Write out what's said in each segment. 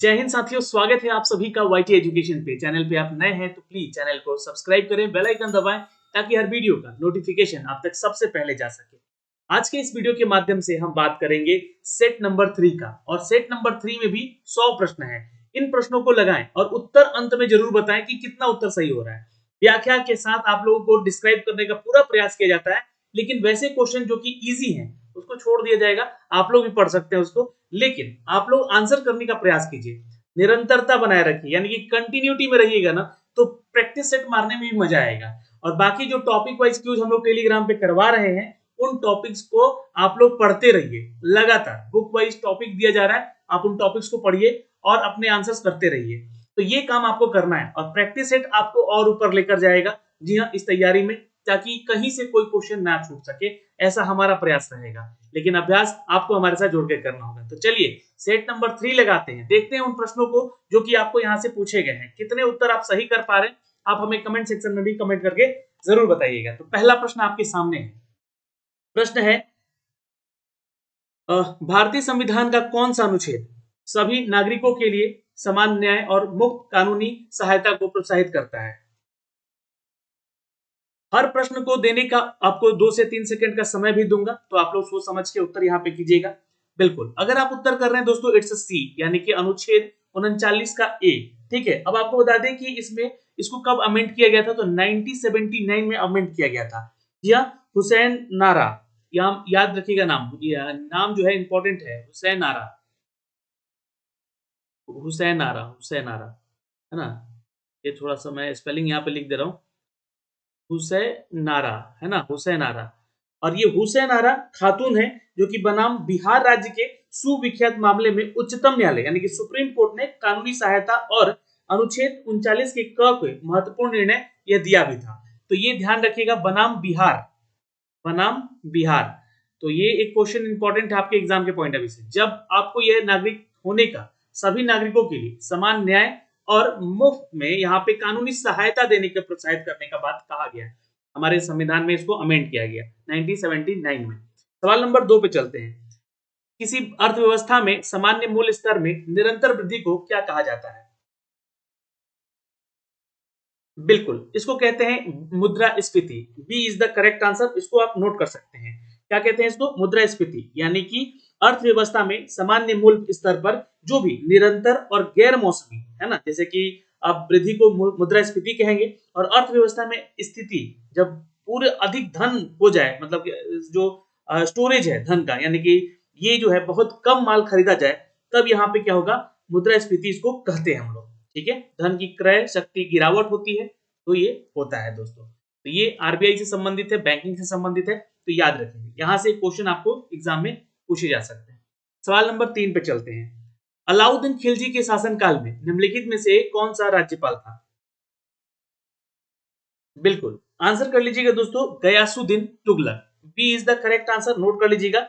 जय हिंद साथियों, स्वागत है आप सभी का वाईटी एजुकेशन पे। चैनल पे आप नए हैं तो प्लीज चैनल को सब्सक्राइब करें, बेल आइकन दबाएं ताकि हर वीडियो का नोटिफिकेशन आप तक सबसे पहले जा सके। आज के इस वीडियो के माध्यम से हम बात करेंगे सेट नंबर 3 का, और सेट नंबर 3 में भी 100 प्रश्न हैं। इन प्रश्नों को लगाएं और उत्तर अंत में जरूर बताएं कि कितना उत्तर सही हो रहा है। व्याख्या के साथ आप लोगों को डिस्क्राइब करने का पूरा प्रयास किया जाता है, लेकिन वैसे क्वेश्चन जो कि इजी हैं उसको छोड़ दिया जाएगा। आप लोग भी पढ़ सकते हैं उसको, लेकिन आप लोग आंसर करने का प्रयास कीजिए, निरंतरता बनाए रखिए, यानी कि कंटिन्यूटी में रहिएगा ना तो प्रैक्टिस सेट मारने में भी मजा आएगा। और बाकी जो टॉपिक वाइज क्यूज हम लोग टेलीग्राम पे करवा रहे हैं, उन टॉपिक्स को आप लोग पढ़ते रहिए लगातार। बुक वाइज टॉपिक दिया जा रहा है, आप उन टॉपिक्स को पढ़िए और अपने आंसर्स करते रहिए। तो ये काम आपको करना है और प्रैक्टिस सेट आपको और ऊपर लेकर जाएगा। जी हाँ, इस तैयारी में, ताकि कहीं से कोई क्वेश्चन ना छूट सके, ऐसा हमारा प्रयास रहेगा। लेकिन अभ्यास आपको हमारे साथ जोड़ के करना होगा। तो चलिए सेट नंबर 3 लगाते हैं, देखते हैं उन प्रश्नों को जो कि आपको यहाँ से पूछे गए हैं। कितने उत्तर आप सही कर पा रहे हैं, आप हमें कमेंट सेक्शन में भी कमेंट करके जरूर बताइएगा। तो पहला प्रश्न आपके सामने है। प्रश्न है, भारतीय संविधान का कौन सा अनुच्छेद सभी नागरिकों के लिए समान न्याय और मुफ्त कानूनी सहायता को प्रोत्साहित करता है? हर प्रश्न को देने का आपको 2 से 3 सेकंड का समय भी दूंगा, तो आप लोग सोच समझ के उत्तर यहाँ पे कीजिएगा। बिल्कुल, अगर आप उत्तर कर रहे हैं दोस्तों, इट्स सी, यानी कि अनुच्छेद 39 का ए। ठीक है, अब आपको बता दें कि इसमें इसको कब अमेंड किया गया था, तो 1979 में अमेंड किया गया था। जी हाँ, हुसैन नारा, यहाँ याद रखिएगा नाम, नाम जो है इंपॉर्टेंट है, हुसैन नारा, हुसैन नारा, हुसैन नारा, है ना। ये थोड़ा सा मैं स्पेलिंग यहाँ पे लिख दे रहा हूँ, हुसैन नारा, है ना, हुसैन नारा। और ये हुसैन नारा खातून है जो कि बनाम बिहार राज्य के सुविख्यात मामले में उच्चतम न्यायालय यानी कि सुप्रीम कोर्ट ने कानूनी सहायता और अनुच्छेद 39 के क पे महत्वपूर्ण निर्णय यह दिया भी था। तो ये ध्यान रखिएगा, बनाम बिहार, बनाम बिहार। तो ये एक क्वेश्चन इंपॉर्टेंट है आपके एग्जाम के पॉइंट ऑफ व्यू से। जब आपको यह नागरिक होने का, सभी नागरिकों के लिए समान न्याय और मुफ्त में यहाँ पे कानूनी सहायता देने के प्रोत्साहित करने का बात कहा गया है, हमारे संविधान में इसको अमेंड किया गया 1979 में। सवाल नंबर 2 पे चलते हैं। किसी अर्थव्यवस्था में सामान्य मूल्य स्तर में निरंतर वृद्धि को क्या कहा जाता है? बिल्कुल, इसको कहते हैं मुद्रास्फीति। B is the correct answer, इसको आप नोट कर सकते हैं। क्या कहते हैं इसको? मुद्रास्फीति, यानी कि अर्थव्यवस्था में सामान्य मूल्य स्तर पर जो भी निरंतर और गैर मौसमी, है ना, जैसे कि आप वृद्धि को मुद्रास्फीति कहेंगे, और अर्थव्यवस्था में स्थिति जब पूरे अधिक धन हो जाए, मतलब जो स्टोरेज है धन का, यानी कि ये जो है बहुत कम माल खरीदा जाए, तब यहाँ पे क्या होगा? मुद्रास्फीति इसको कहते हैं हम लोग। ठीक है, धन की क्रय शक्ति गिरावट होती है, तो ये होता है दोस्तों। तो ये आरबीआई से संबंधित है, बैंकिंग से संबंधित है, तो याद रखेंगे। यहां से क्वेश्चन आपको एग्जाम में पूछे जा सकते हैं। सवाल नंबर 3 पे चलते हैं। अलाउद्दीन खिलजी के शासनकाल में निम्नलिखित में से कौन सा राज्यपाल था? बिल्कुल, आंसर कर लीजिएगा दोस्तों, Ghiyasuddin Tughlaq. B is the correct answer, note कर लीजिएगा।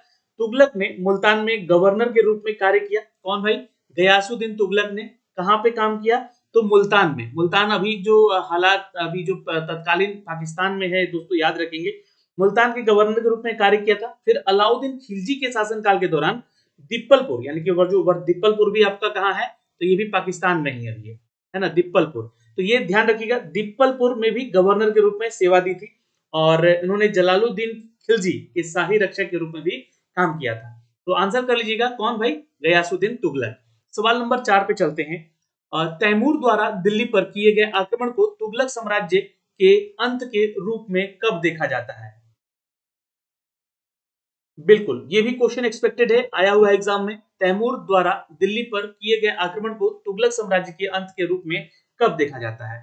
तुगलक ने मुल्तान में गवर्नर के रूप में कार्य किया। कौन भाई? गयासुद्दीन तुगलक ने कहां पे काम किया? तो मुल्तान में। मुल्तान अभी जो हालात, अभी जो तत्कालीन पाकिस्तान में है दोस्तों, याद रखेंगे। मुल्तान के गवर्नर के रूप में कार्य किया था। फिर अलाउद्दीन खिलजी के शासनकाल के दौरान दिप्पलपुर, यानी कि जो दिप्पलपुर भी आपका कहाँ है, तो ये भी पाकिस्तान में ही है ना, दिप्पलपुर। तो ये ध्यान रखिएगा, दिप्पलपुर में भी गवर्नर के रूप में सेवा दी थी, और इन्होंने जलालुद्दीन खिलजी के शाही रक्षक के रूप में भी काम किया था। तो आंसर कर लीजिएगा, कौन भाई? गयासुद्दीन तुगलक। सवाल नंबर 4 पे चलते हैं। तैमूर द्वारा दिल्ली पर किए गए आक्रमण को तुगलक साम्राज्य के अंत के रूप में कब देखा जाता है? बिल्कुल, ये भी क्वेश्चन एक्सपेक्टेड है, आया हुआ है एग्जाम में। तैमूर द्वारा दिल्ली पर किए गए आक्रमण को तुगलक साम्राज्य के अंत के रूप में कब देखा जाता है?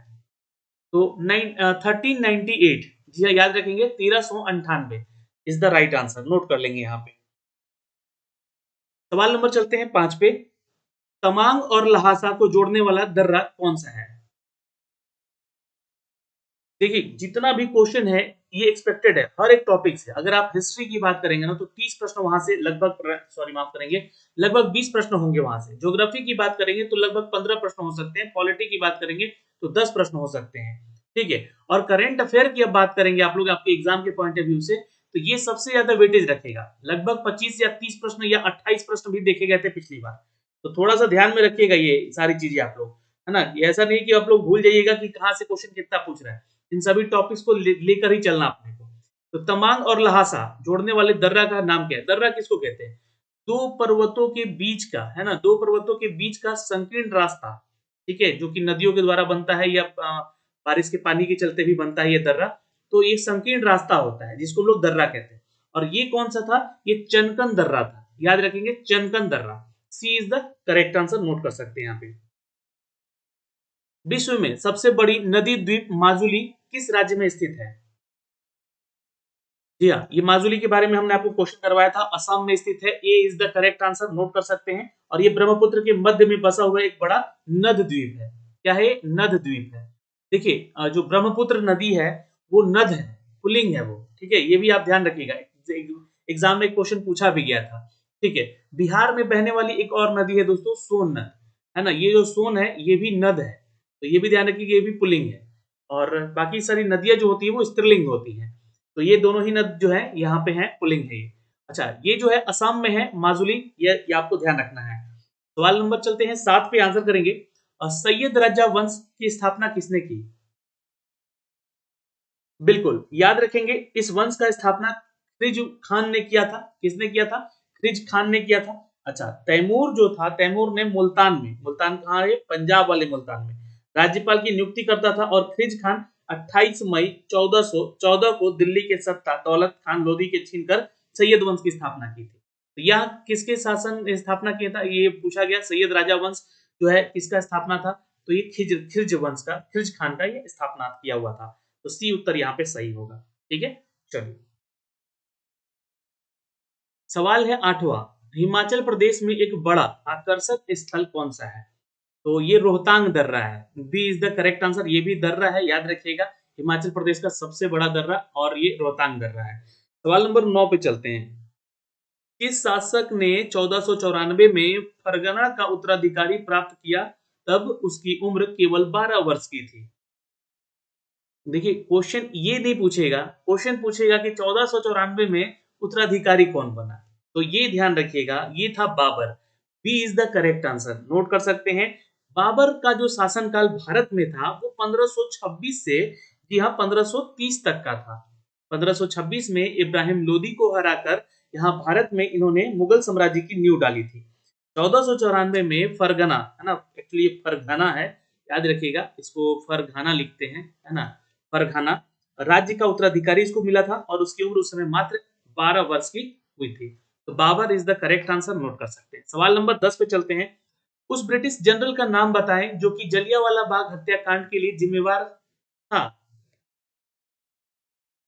तो 1398, जी हाँ, याद रखेंगे, 1398 is the right answer, note कर लेंगे यहाँ पे। सवाल नंबर चलते हैं 5 पे। तमांग और लहासा को जोड़ने वाला दर्रा कौन सा है? देखिए, जितना भी क्वेश्चन है ये एक्सपेक्टेड है हर एक टॉपिक से। अगर आप हिस्ट्री की बात करेंगे ना, तो 30 प्रश्न वहां से लगभग, सॉरी माफ करेंगे, लगभग 20 प्रश्न होंगे वहां से। ज्योग्राफी की बात करेंगे तो लगभग 15 प्रश्न हो सकते हैं। पॉलिटी की बात करेंगे तो 10 प्रश्न हो सकते हैं। ठीक है, और करंट अफेयर की अब बात करेंगे आप लोग आपके एग्जाम के पॉइंट ऑफ व्यू से, तो ये सबसे ज्यादा वेटेज रखेगा। लगभग 25 या 30 प्रश्न या 28 प्रश्न भी देखे गए थे पिछली बार। तो थोड़ा सा ध्यान में रखिएगा ये सारी चीजें आप लोग, है ना। ये ऐसा नहीं कि आप लोग भूल जाइएगा कि कहाँ से क्वेश्चन कितना पूछ रहा है। इन सभी टॉपिक्स को लेकर ही चलना अपने को। तो तमांग और लहासा जोड़ने वाले दर्रा का नाम क्या है? दर्रा किसको कहते हैं? दो पर्वतों के बीच का, है ना, दो पर्वतों के बीच का संकीर्ण रास्ता, ठीक है, जो कि नदियों के द्वारा बनता है या बारिश के पानी के चलते भी बनता है ये दर्रा। तो ये संकीर्ण रास्ता होता है जिसको लोग दर्रा कहते हैं। और ये कौन सा था? ये चनकन दर्रा था, याद रखेंगे, चनकन दर्रा। C is the correct answer, note कर सकते हैं यहाँ पे। विश्व में सबसे बड़ी नदी द्वीप माजुली किस राज्य में स्थित है? जी हाँ, ये माजुली के बारे में हमने आपको क्वेश्चन करवाया था, असम में स्थित है। A is the correct answer, note कर सकते हैं। और ये ब्रह्मपुत्र के मध्य में बसा हुआ एक बड़ा नद द्वीप है। क्या है? नद द्वीप है। देखिए, जो ब्रह्मपुत्र नदी है वो नद है, पुल्लिंग है वो, ठीक है, ये भी आप ध्यान रखिएगा, एग्जाम में क्वेश्चन पूछा भी गया था। ठीक है, बिहार में बहने वाली एक और नदी है दोस्तों, सोन नद, है ना। ये जो सोन है ये भी नद है, तो ये भी ध्यान रखिए, ये भी पुल्लिंग है। और बाकी सारी नदियां जो होती है वो स्त्रीलिंग होती है। तो ये दोनों ही नद जो है यहाँ पे है, पुल्लिंग है ये। अच्छा, ये जो है असम में है माजुली, ये आपको ध्यान रखना है। सवाल नंबर चलते हैं 7 पे, आंसर करेंगे। सैयद राजा वंश की स्थापना किसने की? बिल्कुल याद रखेंगे, इस वंश का स्थापना खिज खान ने किया था। किसने किया था? खिज खान ने किया था। अच्छा, तैमूर जो था, तैमूर ने मुल्तान में, मुल्तान कहाँ है? पंजाब वाले मुल्तान में राज्यपाल की नियुक्ति करता था। और खिज खान 28 मई 1414 को दिल्ली के सत्ता दौलत खान लोधी के छीनकर सैयद वंश की स्थापना की थी। तो यह किसके शासन स्थापना किया था? ये पूछा गया, सैयद राजा वंश जो है किसका स्थापना था? तो ये खिज वंश का, खिज खान का ये स्थापना किया हुआ था। तो सी उत्तर यहाँ पे सही होगा। ठीक है, चलिए सवाल है 8वां। हिमाचल प्रदेश में एक बड़ा आकर्षक स्थल कौन सा है? तो ये रोहतांग दर्रा है। B is the correct answer, ये भी दर्रा है, याद रखिएगा, हिमाचल प्रदेश का सबसे बड़ा दर्रा, और ये रोहतांग दर्रा है। सवाल नंबर 9 पे चलते हैं। किस शासक ने 1494 में फरगना का उत्तराधिकारी प्राप्त किया, तब उसकी उम्र केवल 12 वर्ष की थी? देखिए, क्वेश्चन ये नहीं पूछेगा, क्वेश्चन पूछेगा कि 1494 में उत्तराधिकारी कौन बना। तो ये ध्यान रखिएगा, ये था Babur. B is the correct answer, note कर सकते हैं। बाबर का जो शासनकाल भारत में था वो 1526 से, जी हाँ, 1530 तक का था। 1526 में इब्राहिम लोदी को हराकर यहाँ भारत में इन्होंने मुगल साम्राज्य की नींव डाली थी। 1494 में फरगना, है ना, एक्चुअली फरगना है, याद रखिएगा, इसको फरघाना लिखते हैं, है ना, फरघाना राज्य का उत्तराधिकारी इसको मिला था। और उसकी उम्र उस समय मात्र 12 वर्ष की हुई थी। तो Babur is the correct answer, note कर सकते हैं। सवाल नंबर 10 पे चलते हैं। उस ब्रिटिश जनरल का नाम बताएं जो कि जलियांवाला बाग हत्याकांड के लिए जिम्मेवार था।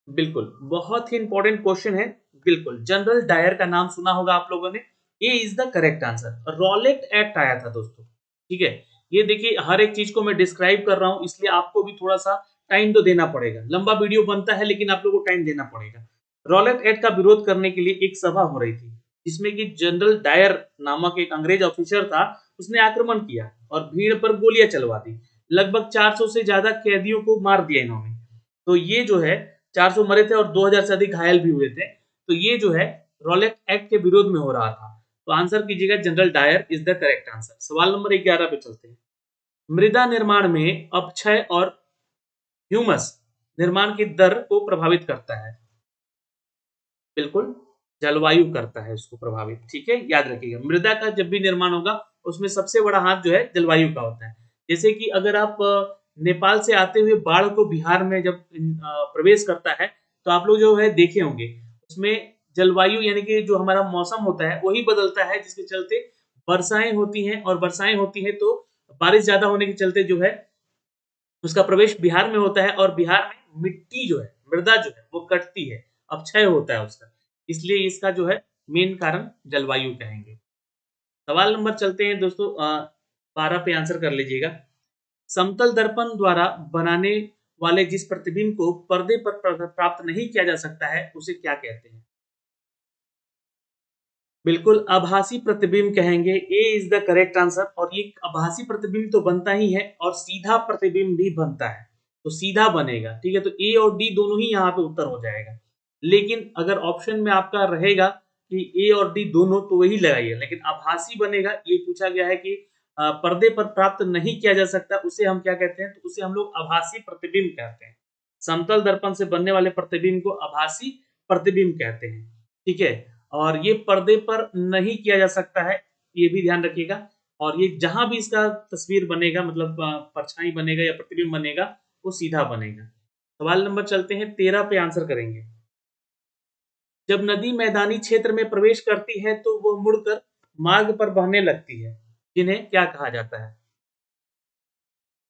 बिल्कुल, बहुत ही इंपॉर्टेंट क्वेश्चन है। बिल्कुल, जनरल डायर का नाम सुना होगा आप लोगों ने। A is the correct answer. Rowlatt act आया था दोस्तों, ठीक है। ये देखिए, हर एक चीज को मैं डिस्क्राइब कर रहा हूं, इसलिए आपको भी थोड़ा सा टाइम तो देना पड़ेगा। लंबा वीडियो बनता है लेकिन आप लोगों को टाइम देना पड़ेगा। रॉलेट एक्ट का विरोध करने के लिए एक सभा हो रही थी, जिसमें कि जनरल डायर नामक एक अंग्रेज ऑफिसर था, उसने आक्रमण किया और भीड़ पर गोलियां चलवा दी। लगभग 400 से ज्यादा कैदियों को मार दिया इन्होंने। तो ये जो है, 400 मरे थे और 2000 से अधिक घायल भी हुए थे। तो ये जो है रॉलेट एक्ट के विरोध में हो रहा था। तो आंसर कीजिएगा, general Dyer is the correct answer. सवाल नंबर 11 पे चलते हैं। मृदा निर्माण में अपक्षय और ह्यूमस निर्माण की दर को प्रभावित करता है। बिल्कुल, जलवायु करता है इसको प्रभावित, ठीक है, याद रखिएगा। मृदा का जब भी निर्माण होगा उसमें सबसे बड़ा हाथ जो है जलवायु का होता है। जैसे कि अगर आप नेपाल से आते हुए बाढ़ को बिहार में जब प्रवेश करता है, तो आप लोग जो है देखे होंगे, उसमें जलवायु यानी कि जो हमारा मौसम होता है वही बदलता है, जिसके चलते वर्षाएं होती हैं, और वर्षाएं होती हैं तो बारिश ज्यादा होने के चलते जो है उसका प्रवेश बिहार में होता है, और बिहार में मिट्टी जो है, मृदा जो है वो कटती है, अपक्षय होता है उसका। इसलिए इसका जो है मेन कारण जलवायु कहेंगे। सवाल नंबर चलते हैं दोस्तों, 12 पे आंसर कर लीजिएगा। समतल दर्पण द्वारा बनाने वाले जिस प्रतिबिंब को पर्दे पर प्राप्त नहीं किया जा सकता है उसे क्या कहते हैं? बिल्कुल, आभासी प्रतिबिंब कहेंगे। ए इज द करेक्ट आंसर। और ये आभासी प्रतिबिंब तो बनता ही है, और सीधा प्रतिबिंब भी बनता है, तो सीधा बनेगा, ठीक है। तो ए और डी दोनों ही यहाँ पे उत्तर हो जाएगा। लेकिन अगर ऑप्शन में आपका रहेगा कि ए और डी दोनों तो वही लगाइए, लेकिन आभासी बनेगा ये पूछा गया है कि पर्दे पर प्राप्त नहीं किया जा सकता, उसे हम क्या कहते हैं? तो उसे हम लोग आभासी प्रतिबिंब कहते हैं। समतल दर्पण से बनने वाले प्रतिबिंब को आभासी प्रतिबिंब कहते हैं, ठीक है? और ये पर्दे पर नहीं किया जा सकता है, ये भी ध्यान रखिएगा। और ये जहां भी इसका तस्वीर बनेगा, मतलब परछाई बनेगा या प्रतिबिंब बनेगा, वो सीधा बनेगा। सवाल नंबर चलते हैं 13 पे आंसर करेंगे। जब नदी मैदानी क्षेत्र में प्रवेश करती है तो वो मुड़कर मार्ग पर बहने लगती है, जिन्हें क्या कहा जाता है?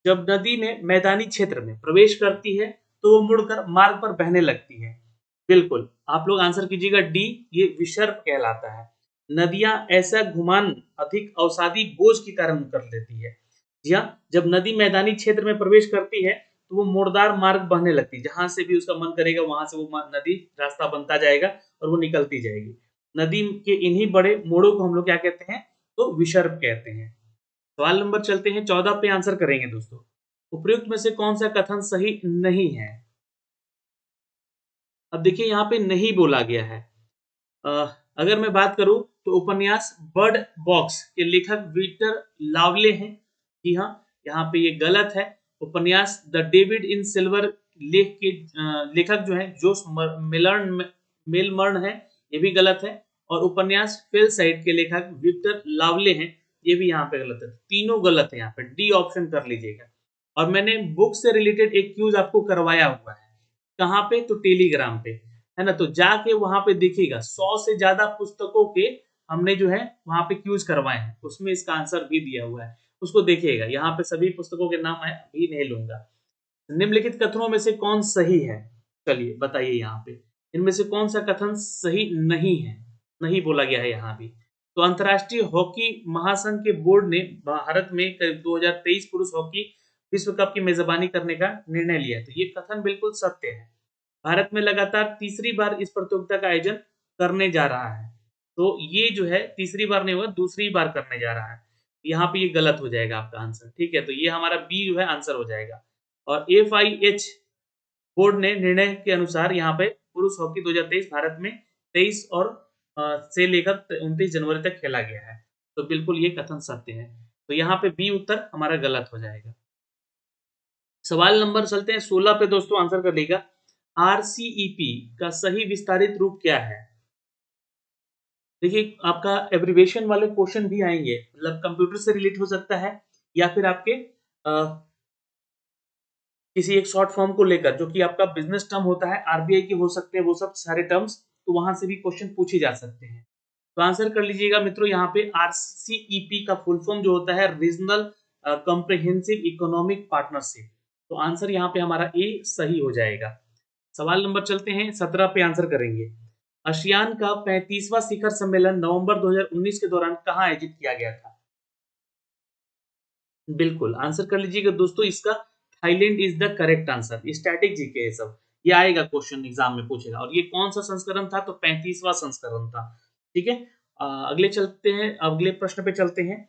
जब नदी में मैदानी क्षेत्र में प्रवेश करती है तो वो मुड़कर मार्ग पर बहने लगती है। बिल्कुल, आप लोग आंसर कीजिएगा डी, ये विसर्प कहलाता है। नदियां ऐसा घुमान अधिक अवसादी बोझ के कारण कर देती है। जी हाँ, जब नदी मैदानी क्षेत्र में प्रवेश करती है तो वो मोड़दार मार्ग बहने लगती है, जहां से भी उसका मन करेगा वहां से वो नदी रास्ता बनता जाएगा और वो निकलती जाएगी। नदी के इन्हीं बड़े मोड़ों को हम लोग क्या कहते हैं? तो विसर्प कहते हैं। सवाल नंबर चलते हैं 14 पे आंसर करेंगे दोस्तों। उपयुक्त में से कौन सा कथन सही नहीं है? अब देखिए यहाँ पे नहीं बोला गया है। अ, अगर मैं बात करूं तो उपन्यास बर्ड बॉक्स के लेखक विक्टर लावले हैं। जी हाँ, यहाँ पे ये गलत है। उपन्यास द डेविड इन सिल्वर लेख के लेखक जो है जोस मिलर्न मेलमर्न है, ये भी गलत है। और उपन्यास फेल साइड के लेखक विक्टर लावले हैं, ये भी यहाँ पे गलत है। तीनों गलत है, यहाँ पे डी ऑप्शन कर लीजिएगा। और मैंने बुक से रिलेटेड एक क्यूज आपको करवाया हुआ है। कहाँ पे? तो टेलीग्राम पे, है ना? तो जाके वहां पे देखिएगा, 100 से ज्यादा पुस्तकों के हमने जो है वहां पे क्यूज करवाए हैं, उसमें इसका आंसर भी दिया हुआ है, उसको देखिएगा। यहाँ पे सभी पुस्तकों के नाम है, अभी नहीं लूंगा। निम्नलिखित कथनों में से कौन सही है? चलिए बताइए यहाँ पे, इनमें से कौन सा कथन सही नहीं है? नहीं बोला गया है यहाँ भी। तो अंतर्राष्ट्रीय हॉकी महासंघ के बोर्ड ने भारत में करीब 2023 पुरुष हॉकी विश्व कप की मेजबानी करने का निर्णय लिया है। तो ये कथन बिल्कुल सत्य है। भारत में लगातार तीसरी बार इस प्रतियोगिता का आयोजन करने जा रहा है। तो ये जो है तीसरी बार नहीं हुआ, दूसरी बार करने जा रहा है। यहाँ पे ये गलत हो जाएगा आपका आंसर, ठीक है? तो ये हमारा बी जो है आंसर हो जाएगा। और एफआईएच बोर्ड ने निर्णय के अनुसार यहाँ पे पुरुष हॉकी 2023 भारत में 23 और से लेकर 29 जनवरी तक खेला गया है। तो बिल्कुल ये कथन सत्य है। तो यहाँ पे बी उत्तर हमारा गलत हो जाएगा। सवाल नंबर चलते हैं 16 पे दोस्तों, आंसर कर लेगा। आरसीईपी का सही विस्तारित रूप क्या है? देखिए आपका एब्रिविएशन वाले क्वेश्चन भी आएंगे, मतलब कंप्यूटर से रिलेट हो सकता है या फिर आपके किसी एक शॉर्ट फॉर्म को लेकर, जो कि आपका बिजनेस टर्म होता है, आरबीआई के हो सकते हैं वो सब सारे टर्म्स, तो वहां से भी क्वेश्चन पूछे जा सकते हैं। तो आंसर कर लीजिएगा मित्रों, यहाँ पे आरसीईपी का फुल फॉर्म जो होता है रीजनल कॉम्प्रिहेंसिव इकोनॉमिक पार्टनरशिप। तो आंसर यहाँ पे हमारा ए सही हो जाएगा। सवाल नंबर चलते हैं 17 पे आंसर करेंगे। आसियान का 35वां शिखर सम्मेलन नवंबर 2019 के दौरान कहाँ आयोजित किया गया था? बिल्कुल आंसर कर लीजिएगा दोस्तों, इसका Thailand is the correct answer. Static GK है सब, ये आएगा क्वेश्चन एग्जाम में पूछेगा। और ये कौन सा संस्करण था? तो 35वां संस्करण था, ठीक है। अगले चलते हैं, अगले प्रश्न पे चलते हैं।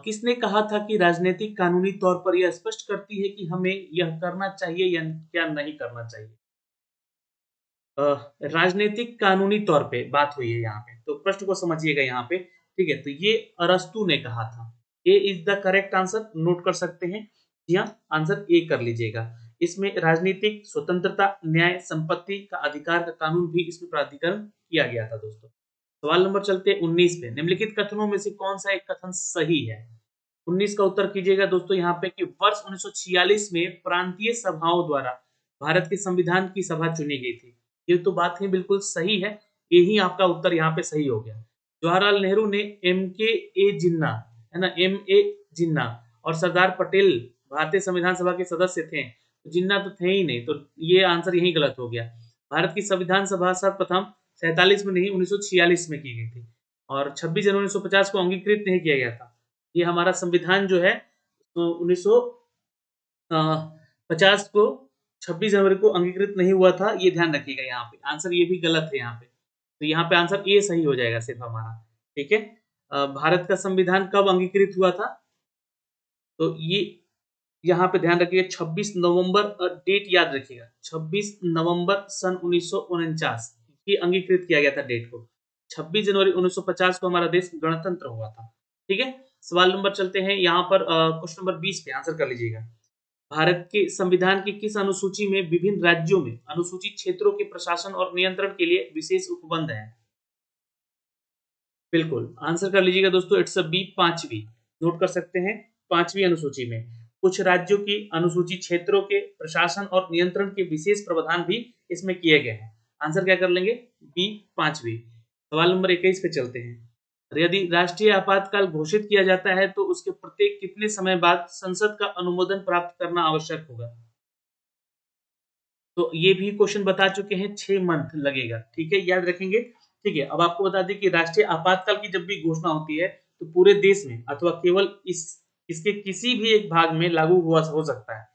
किसने कहा था कि राजनीतिक कानूनी तौर पर यह स्पष्ट करती है कि हमें यह करना चाहिए या क्या नहीं करना चाहिए? राजनीतिक कानूनी तौर पे बात हुई है यहाँ पे, तो प्रश्न को समझिएगा यहाँ पे, ठीक है। तो ये अरस्तु ने कहा था। A is the correct answer, note कर सकते हैं। जी हाँ, आंसर ए कर लीजिएगा। इसमें राजनीतिक स्वतंत्रता, न्याय, संपत्ति का अधिकार का कानून भी इसमें प्राधिकरण किया गया था दोस्तों। सवाल नंबर चलते हैं 19 पे। निम्नलिखित कथनों में से कौन सा एक कथन सही है? 19 का उत्तर कीजिएगा दोस्तों यहाँ पे कि वर्ष 1946 में प्रांतीय सभाओं द्वारा भारत के संविधान की सभा चुनी गई थी। ये तो बात ही बिल्कुल सही है, यही आपका उत्तर यहाँ पे सही हो गया। जवाहरलाल नेहरू ने एम के ए जिन्ना, है ना, एम ए जिन्ना और सरदार पटेल भारतीय संविधान सभा के सदस्य थे, तो जिन्ना तो थे ही नहीं, तो ये आंसर यही गलत हो गया। भारत की संविधान सभा सर्वप्रथम 47 में नहीं 1946 में की गई थी और 26 जनवरी 1950 को अंगीकृत नहीं किया गया था। ये हमारा संविधान जो है तो 1950 को 26 जनवरी को अंगीकृत नहीं हुआ था, ये ध्यान रखिएगा। यहाँ पे आंसर ये भी गलत है यहाँ पे, तो यहाँ पे आंसर ए सही हो जाएगा सिर्फ हमारा, ठीक है। भारत का संविधान कब अंगीकृत हुआ था? तो ये यहाँ पे ध्यान रखिएगा 26 नवंबर, डेट याद रखिएगा, 26 नवंबर सन 1949 ये अंगीकृत किया गया था डेट को। 26 जनवरी 1950 को हमारा देश गणतंत्र हुआ था। ठीक है, सवाल नंबर चलते हैं यहाँ पर क्वेश्चन नंबर 20 पे आंसर कर लीजिएगा। भारत के संविधान की किस अनुसूची में विभिन्न राज्यों में अनुसूचित क्षेत्रों के प्रशासन और नियंत्रण के लिए विशेष उपबंध है? बिल्कुल आंसर कर लीजिएगा दोस्तों, इट्स बी 5वीं। नोट कर सकते हैं, 5वीं अनुसूची में कुछ राज्यों की अनुसूचित क्षेत्रों के प्रशासन और नियंत्रण के विशेष प्रावधान भी इसमें किए गए हैं। आंसर क्या कर लेंगे? बी 5वीं। सवाल नंबर 21 पे चलते हैं। यदि राष्ट्रीय आपातकाल घोषित किया जाता है तो उसके प्रत्येक कितने समय बाद संसद का अनुमोदन प्राप्त करना आवश्यक होगा? तो ये भी क्वेश्चन बता चुके हैं, 6 मंथ लगेगा। ठीक है, याद रखेंगे। ठीक है, अब आपको बता दें कि राष्ट्रीय आपातकाल की जब भी घोषणा होती है तो पूरे देश में अथवा केवल इसके किसी भी एक भाग में लागू हुआ हो सकता है।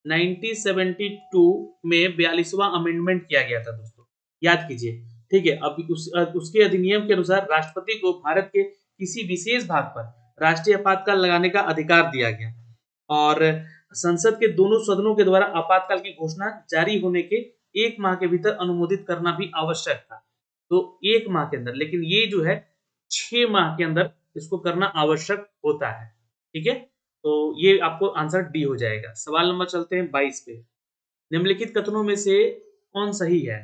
1972 में 42वां अमेंडमेंट किया गया था दोस्तों, याद कीजिए। ठीक है, अब उसके अधिनियम के अनुसार राष्ट्रपति को भारत के किसी विशेष भाग पर राष्ट्रीय आपातकाल लगाने का अधिकार दिया गया और संसद के दोनों सदनों के द्वारा आपातकाल की घोषणा जारी होने के 1 माह के भीतर अनुमोदित करना भी आवश्यक था। तो 1 माह के अंदर, लेकिन ये जो है 6 माह के अंदर इसको करना आवश्यक होता है। ठीक है, तो ये आपको आंसर डी हो जाएगा। सवाल नंबर चलते हैं 22 पे। निम्नलिखित कथनों में से कौन सही है?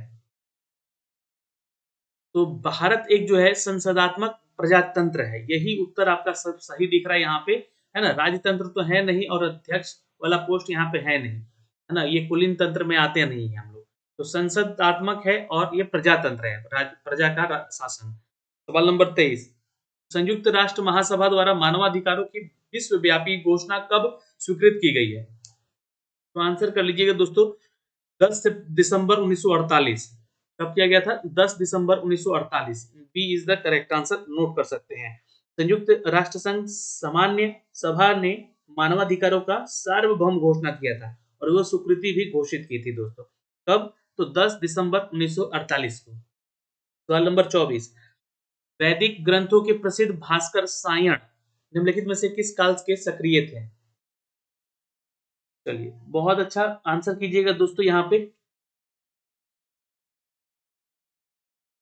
तो भारत एक जो है संसदात्मक प्रजातंत्र है, यही उत्तर आपका सब सही दिख रहा है यहाँ पे, है ना। राजतंत्र तो है नहीं और अध्यक्ष वाला पोस्ट यहाँ पे है नहीं, है ना। ये कुलीन तंत्र में आते नहीं है हम लोग। तो संसदात्मक है और ये प्रजातंत्र है, प्रजा का शासन। सवाल नंबर 23। संयुक्त राष्ट्र महासभा द्वारा मानवाधिकारों की विश्वव्यापी घोषणा कब स्वीकृत की गई है? तो आंसर कर लीजिएगा दोस्तों, 10 दिसंबर 1948। कब किया गया था? 10 दिसंबर 1948। B is the correct answer, note कर सकते हैं। संयुक्त राष्ट्र संघ सामान्य सभा ने मानवाधिकारों का सार्वभौम घोषणा किया था और वो स्वीकृति भी घोषित की थी दोस्तों। कब? तो 10 दिसंबर 1948 को। सवाल नंबर 24। वैदिक ग्रंथों के प्रसिद्ध भास्कर सायण निम्नलिखित में से किस काल के सक्रिय थे? चलिए, बहुत अच्छा आंसर कीजिएगा दोस्तों यहाँ पे।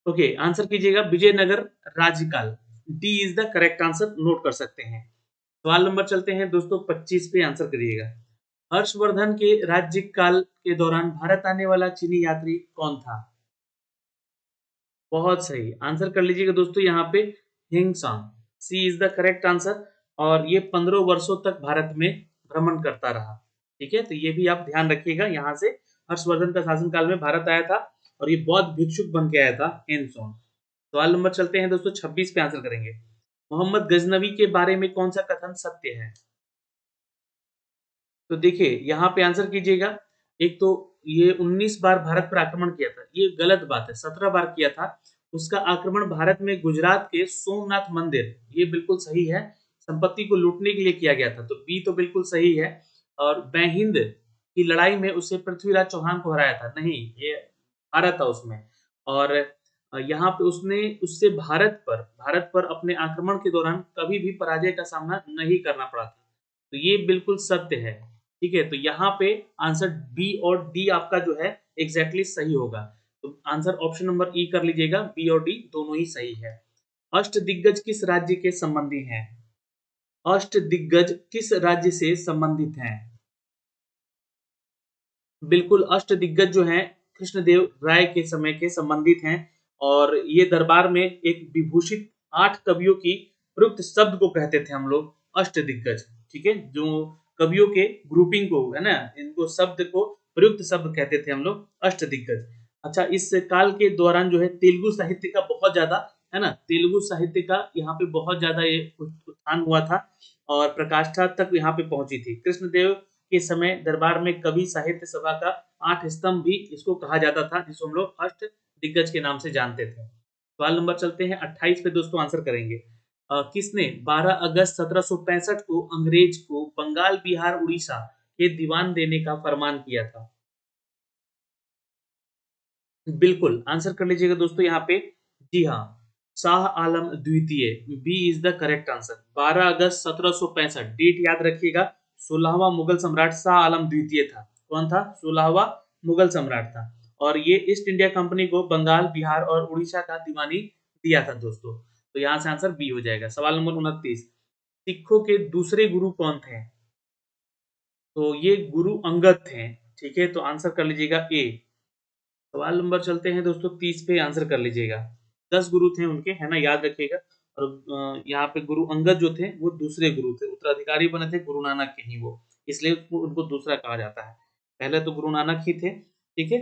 ओके, आंसर कीजिएगा विजयनगर राज्यकाल। D is the correct answer, note कर सकते हैं। सवाल नंबर चलते हैं दोस्तों 25 पे, आंसर करिएगा। हर्षवर्धन के राज्यकाल के दौरान भारत आने वाला चीनी यात्री कौन था? बहुत सही, आंसर कर लीजिएगा दोस्तों यहाँ पे हिंगसंग। सी इज द करेक्ट आंसर। और ये 15 वर्षों तक भारत में भ्रमण करता रहा। ठीक है, तो ये भी आप ध्यान रखिएगा। यहाँ से हर्षवर्धन का शासनकाल में भारत आया था और ये बौद्ध भिक्षुक बन के आया था हिंगसंग। सवाल नंबर चलते हैं दोस्तों 26 पे, आंसर करेंगे। मोहम्मद गजनवी के बारे में कौन सा कथन सत्य है? तो देखिए यहाँ पे आंसर कीजिएगा। एक तो ये 19 बार भारत पर आक्रमण किया था, ये गलत बात है। 17 बार किया था। उसका आक्रमण भारत में गुजरात के सोमनाथ मंदिर, ये बिल्कुल सही है, संपत्ति को लूटने के लिए किया गया था। तो बी तो बिल्कुल सही है। और बैंहिंद की लड़ाई में उसे पृथ्वीराज चौहान को हराया था, नहीं, ये भारत था उसमें। और यहाँ पे उसने उससे भारत पर अपने आक्रमण के दौरान कभी भी पराजय का सामना नहीं करना पड़ा था। तो ये बिल्कुल सत्य है। ठीक है, तो यहाँ पे आंसर बी और डी आपका जो है एग्जैक्टली सही होगा। तो आंसर ऑप्शन नंबर ई कर लीजिएगा, बी और डी दोनों ही सही है। अष्टदिग्गज किस राज्य के संबंधी हैं? अष्टदिग्गज किस राज्य से संबंधित हैं? बिल्कुल, अष्टदिग्गज जो हैं कृष्णदेव राय के समय के संबंधित हैं और ये दरबार में एक विभूषित 8 कवियों की प्रयुक्त शब्द को कहते थे हम लोग अष्टदिग्गज। ठीक है, जो कवियों के ग्रुपिंग को, है ना, इनको शब्द को प्रयुक्त शब्द कहते थे हम लोग अष्टदिग्गज। अच्छा, इस काल के दौरान जो है तेलुगु साहित्य का बहुत ज्यादा, है ना, तेलुगु साहित्य का यहाँ पे बहुत ज्यादा ये उत्थान हुआ था और प्रकाष्ठा तक यहाँ पे पहुंची थी। कृष्णदेव के समय दरबार में कवि साहित्य सभा का 8 स्तंभ भी इसको कहा जाता था, जिसको हम लोग अष्ट दिग्गज के नाम से जानते थे। सवाल नंबर चलते हैं 28 पे दोस्तों, आंसर करेंगे। किसने 12 अगस्त 1765 को अंग्रेज को बंगाल, बिहार, उड़ीसा के दीवान देने का फरमान किया था? बिल्कुल, आंसर कर लीजिएगा दोस्तों यहाँ पे। जी हाँ, शाह आलम द्वितीय। B is the correct answer. 12 अगस्त 1765, डेट याद रखिएगा। 16वां मुगल सम्राट शाह आलम द्वितीय था। कौन था? 16वां मुगल सम्राट था। और ये ईस्ट इंडिया कंपनी को बंगाल, बिहार और उड़ीसा का दीवानी दिया था दोस्तों। तो यहाँ से आंसर बी हो जाएगा। सवाल नंबर 29, सिखों के दूसरे गुरु कौन थे? तो ये गुरु अंगद थे। ठीक है, तो आंसर कर लीजिएगा ए। सवाल नंबर चलते हैं दोस्तों 30 पे, आंसर कर लीजिएगा। 10 गुरु थे उनके, है ना, याद रखिएगा। और यहाँ पे गुरु अंगद जो थे वो दूसरे गुरु थे, उत्तराधिकारी बने थे गुरु नानक के ही वो, इसलिए उनको दूसरा कहा जाता है। पहले तो गुरु नानक ही थे। ठीक है,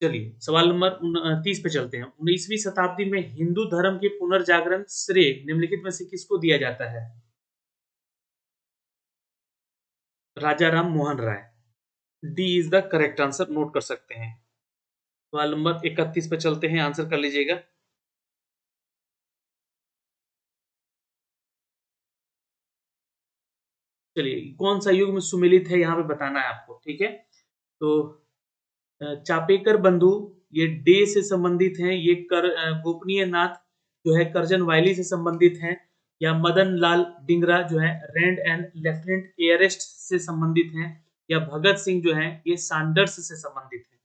चलिए सवाल नंबर 30 पे चलते हैं। 19वीं शताब्दी में हिंदू धर्म के पुनर्जागरण श्रेय निम्नलिखित में से किसको दिया जाता है? Raja Ram Mohan Roy. D is the correct answer, note कर सकते हैं। सवाल नंबर 31 पे चलते हैं, आंसर कर लीजिएगा। चलिए, कौन सा युग में सुमिलित है यहाँ पे बताना है आपको। ठीक है, तो चापेकर बंधु ये डे से संबंधित हैं, ये गोपनीय नाथ जो है करजन वायली से संबंधित हैं, या मदन लाल डिंगरा जो है रैंड एंड लेफ्टिनेंट एयरेस्ट से संबंधित हैं, या भगत सिंह जो है ये सैंडर्स से संबंधित है।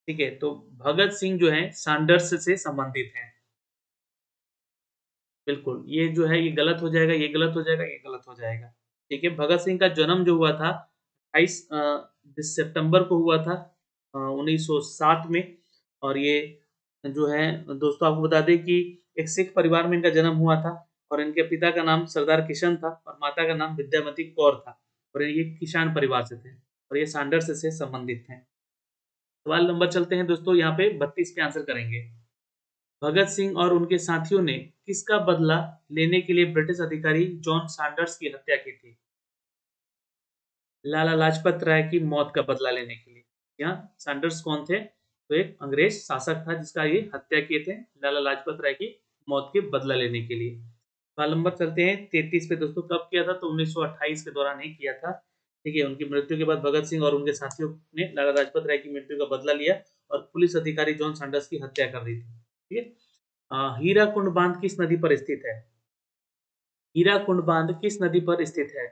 ठीक है, तो भगत सिंह जो है सैंडर्स से संबंधित हैं। बिल्कुल, ये जो है ये गलत हो जाएगा, ये गलत हो जाएगा, ये गलत हो जाएगा। ठीक है, भगत सिंह का जन्म जो हुआ था 28 सितंबर को हुआ था 1907 में। और ये जो है दोस्तों आपको बता दें कि एक सिख परिवार में इनका जन्म हुआ था, और इनके पिता का नाम सरदार किशन था और माता का नाम विद्यामती कौर था, और ये किसान परिवार से थे, और ये सैंडर्स से संबंधित थे। सवाल नंबर चलते हैं दोस्तों, यहाँ पे 32 पे आंसर करेंगे। भगत सिंह और उनके साथियों ने किसका बदला लेने के लिए ब्रिटिश अधिकारी जॉन सैंडर्स की हत्या की थी? लाला लाजपत राय की मौत का बदला लेने के लिए। यहाँ सैंडर्स कौन थे? तो एक अंग्रेज शासक था जिसका ये हत्या किए थे लाला लाजपत राय की मौत के बदला लेने के लिए। सवाल नंबर चलते हैं 33 पे दोस्तों, कब किया था? तो 1928 के दौरान ही किया था। ठीक है, उनकी मृत्यु के बाद भगत सिंह और उनके साथियों ने लाला लाजपत राय की मृत्यु का बदला लिया और पुलिस अधिकारी जॉन सैंडर्स की हत्या कर दी थी। ठीक है, हीराकुंड बांध किस नदी पर स्थित है? हीराकुंड बांध किस नदी पर स्थित है?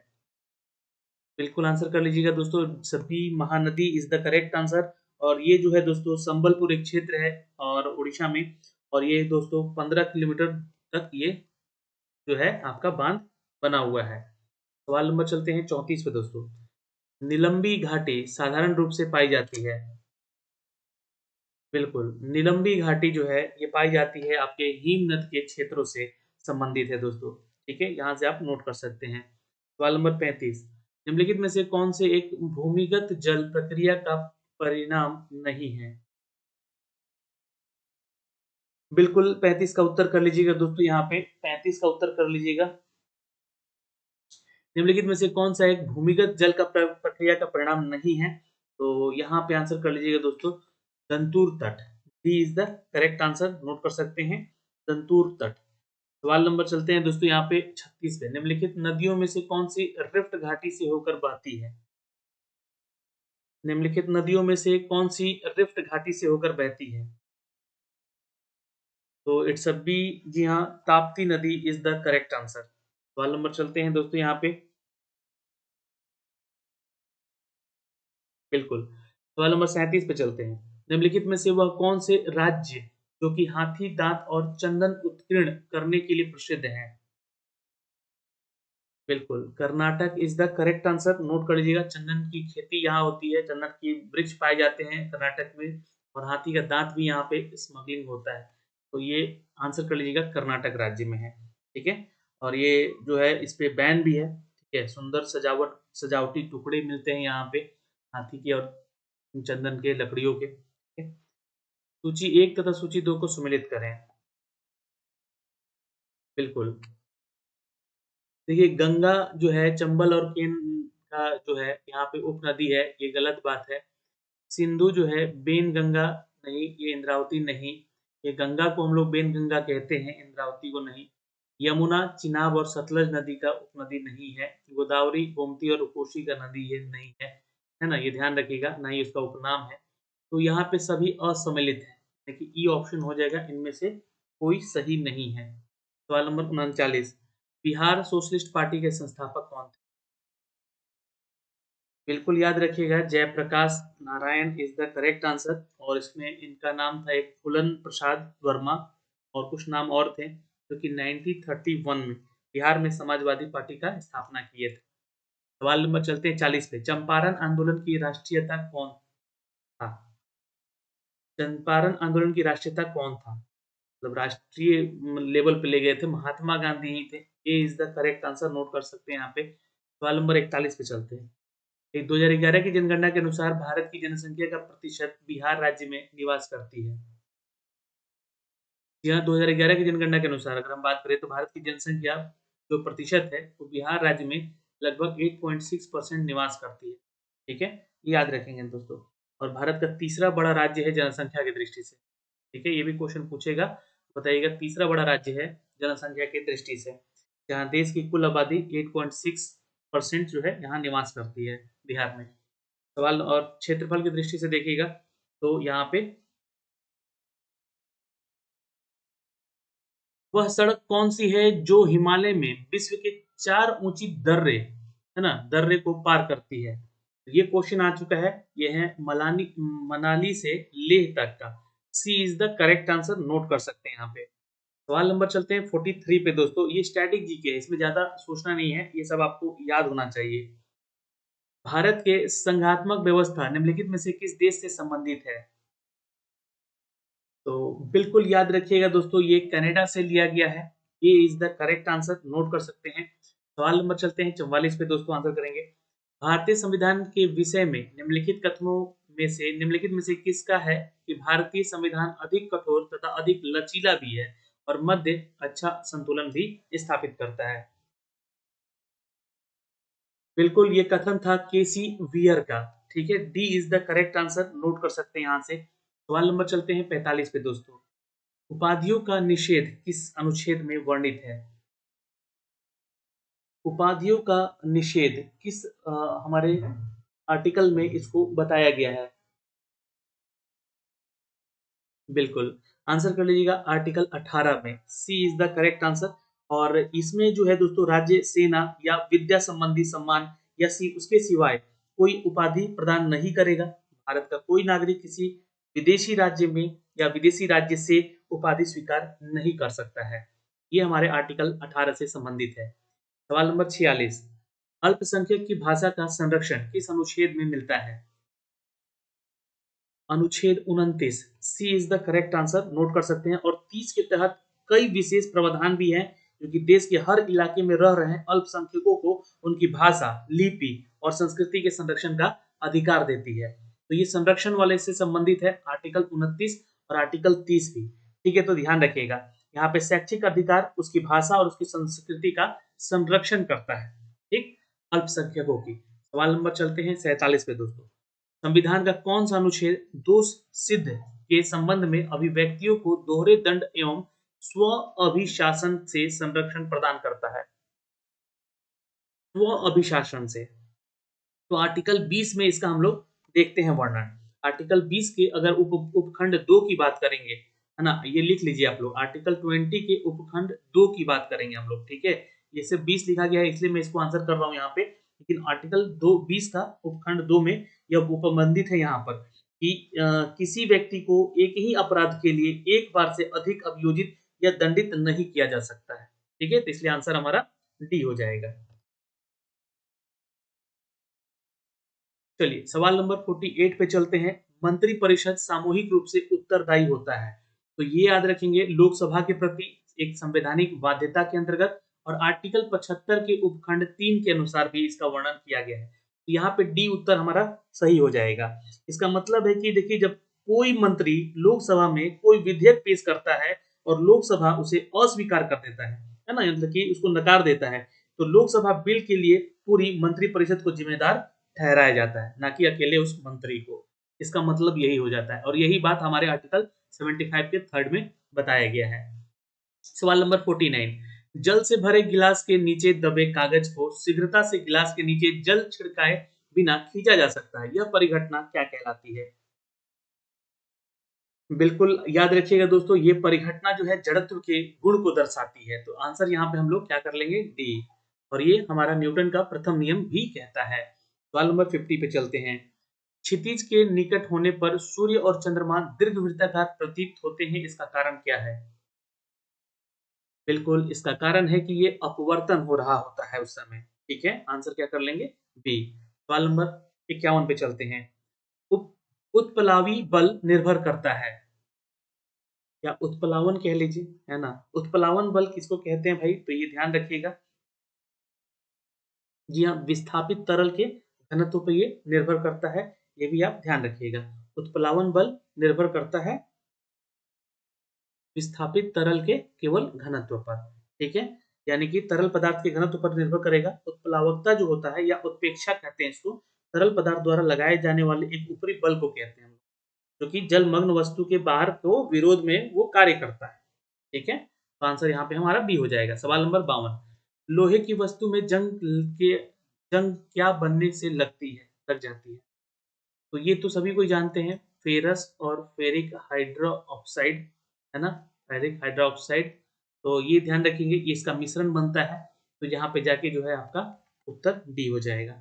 बिल्कुल आंसर कर लीजिएगा दोस्तों, सभी Mahanadi is the correct answer. और ये जो है दोस्तों संबलपुर एक क्षेत्र है और उड़ीसा में, और ये दोस्तों 15 किलोमीटर तक ये जो है आपका बांध बना हुआ है। सवाल नंबर चलते हैं 34 पे दोस्तों, निलंबी घाटी साधारण रूप से पाई जाती है। बिल्कुल, निलंबी घाटी जो है ये पाई जाती है आपके हिमनद के क्षेत्रों से संबंधित है दोस्तों। ठीक है, यहाँ से आप नोट कर सकते हैं। सवाल नंबर 35, निम्नलिखित में से कौन से एक भूमिगत जल प्रक्रिया का परिणाम नहीं है? बिल्कुल 35 का उत्तर कर लीजिएगा दोस्तों, यहाँ पे 35 का उत्तर कर लीजिएगा। निम्नलिखित में से कौन सा एक भूमिगत जल का प्रक्रिया का परिणाम नहीं है? तो यहाँ पे आंसर कर लीजिएगा दोस्तों, दंतूर तट। D is the correct answer, note कर सकते हैं, दंतूर तट। सवाल नंबर चलते हैं दोस्तों यहाँ पे 36 पे, निम्नलिखित नदियों में से कौन सी रिफ्ट घाटी से होकर बहती है? निम्नलिखित नदियों में से कौन सी रिफ्ट घाटी से होकर बहती है? तो इट्स अ बी, जी हाँ, ताप्ती नदी इज द करेक्ट आंसर। सवाल नंबर चलते हैं दोस्तों यहाँ पे, बिल्कुल सवाल नंबर 37 पे चलते हैं। निम्नलिखित में से वह कौन से राज्य जो कि हाथी दांत और चंदन उत्कीर्ण करने के लिए प्रसिद्ध है? बिल्कुल, Karnataka is the correct answer, note कर लीजिएगा। चंदन की खेती यहाँ होती है, चंदन की वृक्ष पाए जाते हैं कर्नाटक में, और हाथी का दांत भी यहाँ पे स्मगलिंग होता है। तो ये आंसर कर लीजिएगा, कर्नाटक राज्य में है। ठीक है, और ये जो है इस पे बैन भी है। ठीक है, सुंदर सजावटी टुकड़े मिलते हैं यहाँ पे हाथी के और चंदन के लकड़ियों के। ठीक है? सूची 1 तथा सूची 2 को सम्मिलित करें। बिल्कुल, देखिए गंगा जो है चंबल और केन का जो है यहाँ पे उपनदी है, ये गलत बात है। सिंधु जो है बेन गंगा नहीं, ये इंद्रावती नहीं। ये गंगा को हम लोग बेन गंगा कहते हैं, इंद्रावती को नहीं। यमुना, चिनाब और सतलज नदी का उपनदी नहीं है। गोदावरी, गोमती और कोसी का नदी ये नहीं है ना, ये ध्यान रखिएगा, ना ही उसका उपनाम है। तो यहाँ पे सभी असम्मिलित है, देखिए ई ऑप्शन हो जाएगा, इनमें से कोई सही नहीं है। सवाल नंबर 39, बिहार सोशलिस्ट पार्टी के संस्थापक कौन थे? बिल्कुल याद रखिएगा, Jayaprakash Narayan is the correct answer, और इसमें इनका नाम था एक फूलन प्रसाद वर्मा। और कुछ नाम और थे जो कि 1931 में बिहार में समाजवादी पार्टी का स्थापना किए थे। सवाल नंबर चलते हैं 40 पे। चंपारण आंदोलन की राष्ट्रीयता कौन था? चंपारण आंदोलन की राष्ट्रीयता कौन था? मतलब राष्ट्रीय लेवल पे ले गए थे, महात्मा गांधी ही थे। A is the correct answer, note कर सकते हैं यहाँ पे। सवाल नंबर 41 पे चलते हैं। 2011 की जनगणना के अनुसार भारत की जनसंख्या का प्रतिशत बिहार राज्य में निवास करती है। यहाँ 2011 की जनगणना के अनुसार अगर हम बात करें तो भारत की जनसंख्या जो प्रतिशत है वो बिहार राज्य में लगभग 8.6% निवास करती है। ठीक है, ये याद रखेंगे दोस्तों। और भारत का तीसरा बड़ा राज्य है जनसंख्या की दृष्टि से। ठीक है, ये भी क्वेश्चन पूछेगा, बताइएगा तीसरा बड़ा राज्य है जनसंख्या की दृष्टि से, जहाँ देश की कुल आबादी 8.6% जो है यहाँ निवास करती है बिहार में। सवाल और क्षेत्रफल की दृष्टि से देखिएगा तो यहाँ पे वह सड़क कौन सी है जो हिमालय में विश्व के 4 ऊंची दर्रे है ना दर्रे को पार करती है? ये क्वेश्चन आ चुका है। ये है मनाली से लेह तक का। C is the correct answer, note कर सकते हैं यहाँ पे। सवाल नंबर चलते हैं 43 पे दोस्तों। ये स्टैटिक जीके है, इसमें ज्यादा सोचना नहीं है, ये सब आपको याद होना चाहिए। भारत के संघात्मक व्यवस्था निम्नलिखित में से किस देश से संबंधित है? तो बिल्कुल याद रखिएगा दोस्तों, ये कनाडा से लिया गया है। ये is the correct answer, note कर सकते हैं। सवाल नंबर चलते हैं 44 पे दोस्तों, आंसर करेंगे। भारतीय संविधान के विषय में निम्नलिखित में से किसका है कि भारतीय संविधान अधिक कठोर तथा अधिक लचीला भी है और मध्य अच्छा संतुलन भी स्थापित करता है? बिल्कुल, ये कथन था केसी वियर का। ठीक है, D is the correct answer, note कर सकते हैं यहाँ से। सवाल नंबर चलते हैं 45 पे दोस्तों। उपाधियों का निषेध किस अनुच्छेद में वर्णित है? उपाधियों का निषेध किस हमारे आर्टिकल में इसको बताया गया है? बिल्कुल, आंसर कर लीजिएगा आर्टिकल 18 में। सी इज द करेक्ट आंसर। और इसमें जो है दोस्तों राज्य, सेना या विद्या संबंधी सम्मान या उसके सिवाय कोई उपाधि प्रदान नहीं करेगा। भारत का कोई नागरिक किसी विदेशी राज्य में या विदेशी राज्य से उपाधि स्वीकार नहीं कर सकता है। ये हमारे आर्टिकल 18 से संबंधित है। सवाल नंबर 46। अल्पसंख्यक की भाषा का संरक्षण किस अनुच्छेद में मिलता है? अनुच्छेद 29। C is the correct answer, note कर सकते हैं। और 30 के तहत कई विशेष प्रावधान भी हैं जो कि देश के हर इलाके में रह रहे अल्पसंख्यकों को उनकी भाषा, लिपि और संस्कृति के संरक्षण का अधिकार देती है। तो ये संरक्षण वाले से संबंधित है आर्टिकल 29 और आर्टिकल 30 भी। ठीक है, तो ध्यान रखिएगा यहाँ पे शैक्षिक अधिकार उसकी भाषा और उसकी संस्कृति का संरक्षण करता है। ठीक, अल्पसंख्यकों की। सवाल नंबर चलते हैं 47 पे दोस्तों। संविधान का कौन सा अनुच्छेद दोष सिद्ध के संबंध में अभिव्यक्तियों को दोहरे दंड एवं स्व अभिशासन से संरक्षण प्रदान करता है? स्व अभिशासन से। तो आर्टिकल 20 में इसका हम लोग देखते हैं वर्णन। आर्टिकल 20 के अगर उपखंड 2 की बात करेंगे, है ना, ये लिख लीजिए आप लोग। आर्टिकल 20 के उपखंड 2 की बात करेंगे हम लोग। ठीक है, ये सिर्फ 20 लिखा गया है इसलिए मैं इसको आंसर कर रहा हूँ यहाँ पे। लेकिन आर्टिकल 20 का उपखंड 2 में यह उपबंधित है यहाँ पर कि किसी व्यक्ति को एक ही अपराध के लिए एक बार से अधिक अभियोजित या दंडित नहीं किया जा सकता है। ठीक है, तो इसलिए आंसर हमारा डी हो जाएगा। चलिए सवाल नंबर 48 पे चलते हैं। मंत्रिपरिषद सामूहिक रूप से उत्तरदायी होता है। तो ये याद रखेंगे लोकसभा के प्रति एक संवैधानिक बाध्यता के अंतर्गत। और आर्टिकल 75 के उपखंड 3 के अनुसार भी इसका वर्णन किया गया है। तो यहाँ पे डी उत्तर हमारा सही हो जाएगा। इसका मतलब है कि देखिए, जब कोई मंत्री लोकसभा में कोई विधेयक पेश करता है और लोकसभा उसे अस्वीकार कर देता है ना, मतलब कि उसको नकार देता है, तो लोकसभा बिल के लिए पूरी मंत्रिपरिषद को जिम्मेदार ठहराया जाता है, ना कि अकेले उस मंत्री को। इसका मतलब यही हो जाता है और यही बात हमारे आर्टिकल 75 के थर्ड में बताया गया है। सवाल नंबर 49। जल से भरे गिलास के नीचे दबे कागज को शीघ्रता से गिलास के नीचे जल छिड़काए बिना खींचा जा सकता है, यह परिघटना क्या कहलाती है? बिल्कुल याद रखिएगा दोस्तों, ये परिघटना जो है जड़त्व के गुण को दर्शाती है। तो आंसर यहाँ पे हम लोग क्या कर लेंगे, डी। और ये हमारा न्यूटन का प्रथम नियम भी कहता है। सवाल नंबर 50 पे चलते हैं। क्षितिज के निकट होने पर सूर्य और चंद्रमा दीर्घवृत्ताकार प्रतीत होते हैं, इसका कारण क्या है? बिल्कुल इसका कारण है कि ये अपवर्तन हो रहा होता है उस समय। ठीक है, आंसर क्या कर लेंगे? बी। सवाल नंबर 51 पे चलते हैं। उप उत्प्लावी बल निर्भर करता है, या उत्प्लावन कह लीजिए, है ना? उत्प्लावन बल किसको कहते हैं भाई? तो ये ध्यान रखिएगा। जी हाँ, विस्थापित तरल के घनत्व पे ये निर्भर करता है, ये भी आप ध्यान रखिएगा। उत्प्लावन बल निर्भर करता है विस्थापित तरल के केवल घनत्व पर। ठीक है, यानी कि तरल पदार्थ के घनत्व पर निर्भर करेगा। उत्प्लावकता जो होता है या उत्प्रेक्षा कहते हैं इसको, तरल पदार्थ द्वारा लगाए जाने वाले एक ऊपरी बल को कहते हैं, जो कि जलमग्न वस्तु के बाहर को विरोध में वो कार्य करता है। ठीक है, तो आंसर यहाँ पे हमारा बी हो जाएगा। सवाल नंबर 52, लोहे की वस्तु में के जंग क्या बनने से लग जाती है? तो ये तो सभी कोई जानते हैं, फेरस और फेरिक हाइड्रोक्साइड, है ना? Ferric hydroxide. तो ये ध्यान रखेंगे, ये इसका मिश्रण बनता है। तो यहाँ पे जाके जो है आपका उत्तर डी हो जाएगा।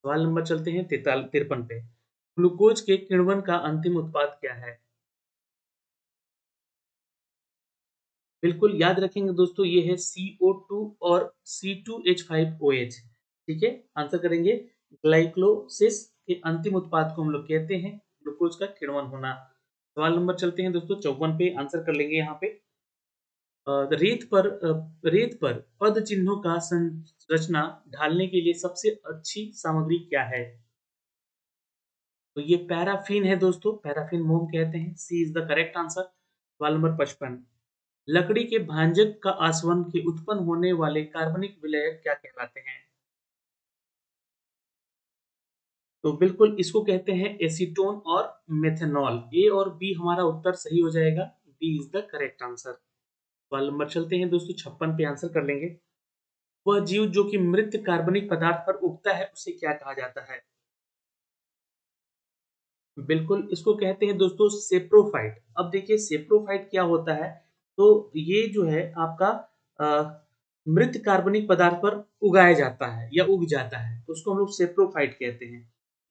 सवाल नंबर चलते हैं 53 पे। ग्लूकोज के किण्वन का अंतिम उत्पाद क्या है? बिल्कुल याद रखेंगे दोस्तों, ये है CO2 और C2H5OH। ठीक है, आंसर करेंगे ग्लाइकोलाइसिस के अंतिम उत्पाद को हम लोग कहते हैं ग्लूकोज का किण्वन होना। सवाल नंबर चलते हैं दोस्तों 54 पे, आंसर कर लेंगे यहाँ पे। रेत पर पद चिन्हों का संरचना ढालने के लिए सबसे अच्छी सामग्री क्या है? तो ये पैराफिन है दोस्तों, पैराफिन मोम कहते हैं। सी इज द करेक्ट आंसर। सवाल नंबर 55, लकड़ी के भांजक का आसवन के उत्पन्न होने वाले कार्बनिक विलयक क्या कहलाते हैं? तो बिल्कुल इसको कहते हैं एसीटोन और मेथनॉल। ए और बी हमारा उत्तर सही हो जाएगा। B is the correct answer. सवाल नंबर चलते हैं दोस्तों 56 पे, आंसर कर लेंगे। वह जीव जो कि मृत कार्बनिक पदार्थ पर उगता है उसे क्या कहा जाता है? बिल्कुल इसको कहते हैं दोस्तों सेप्रोफाइट। अब देखिए सेप्रोफाइट क्या होता है, तो ये जो है आपका मृत कार्बनिक पदार्थ पर उगाया जाता है या उग जाता है, तो उसको हम लोग सेप्रोफाइट कहते हैं।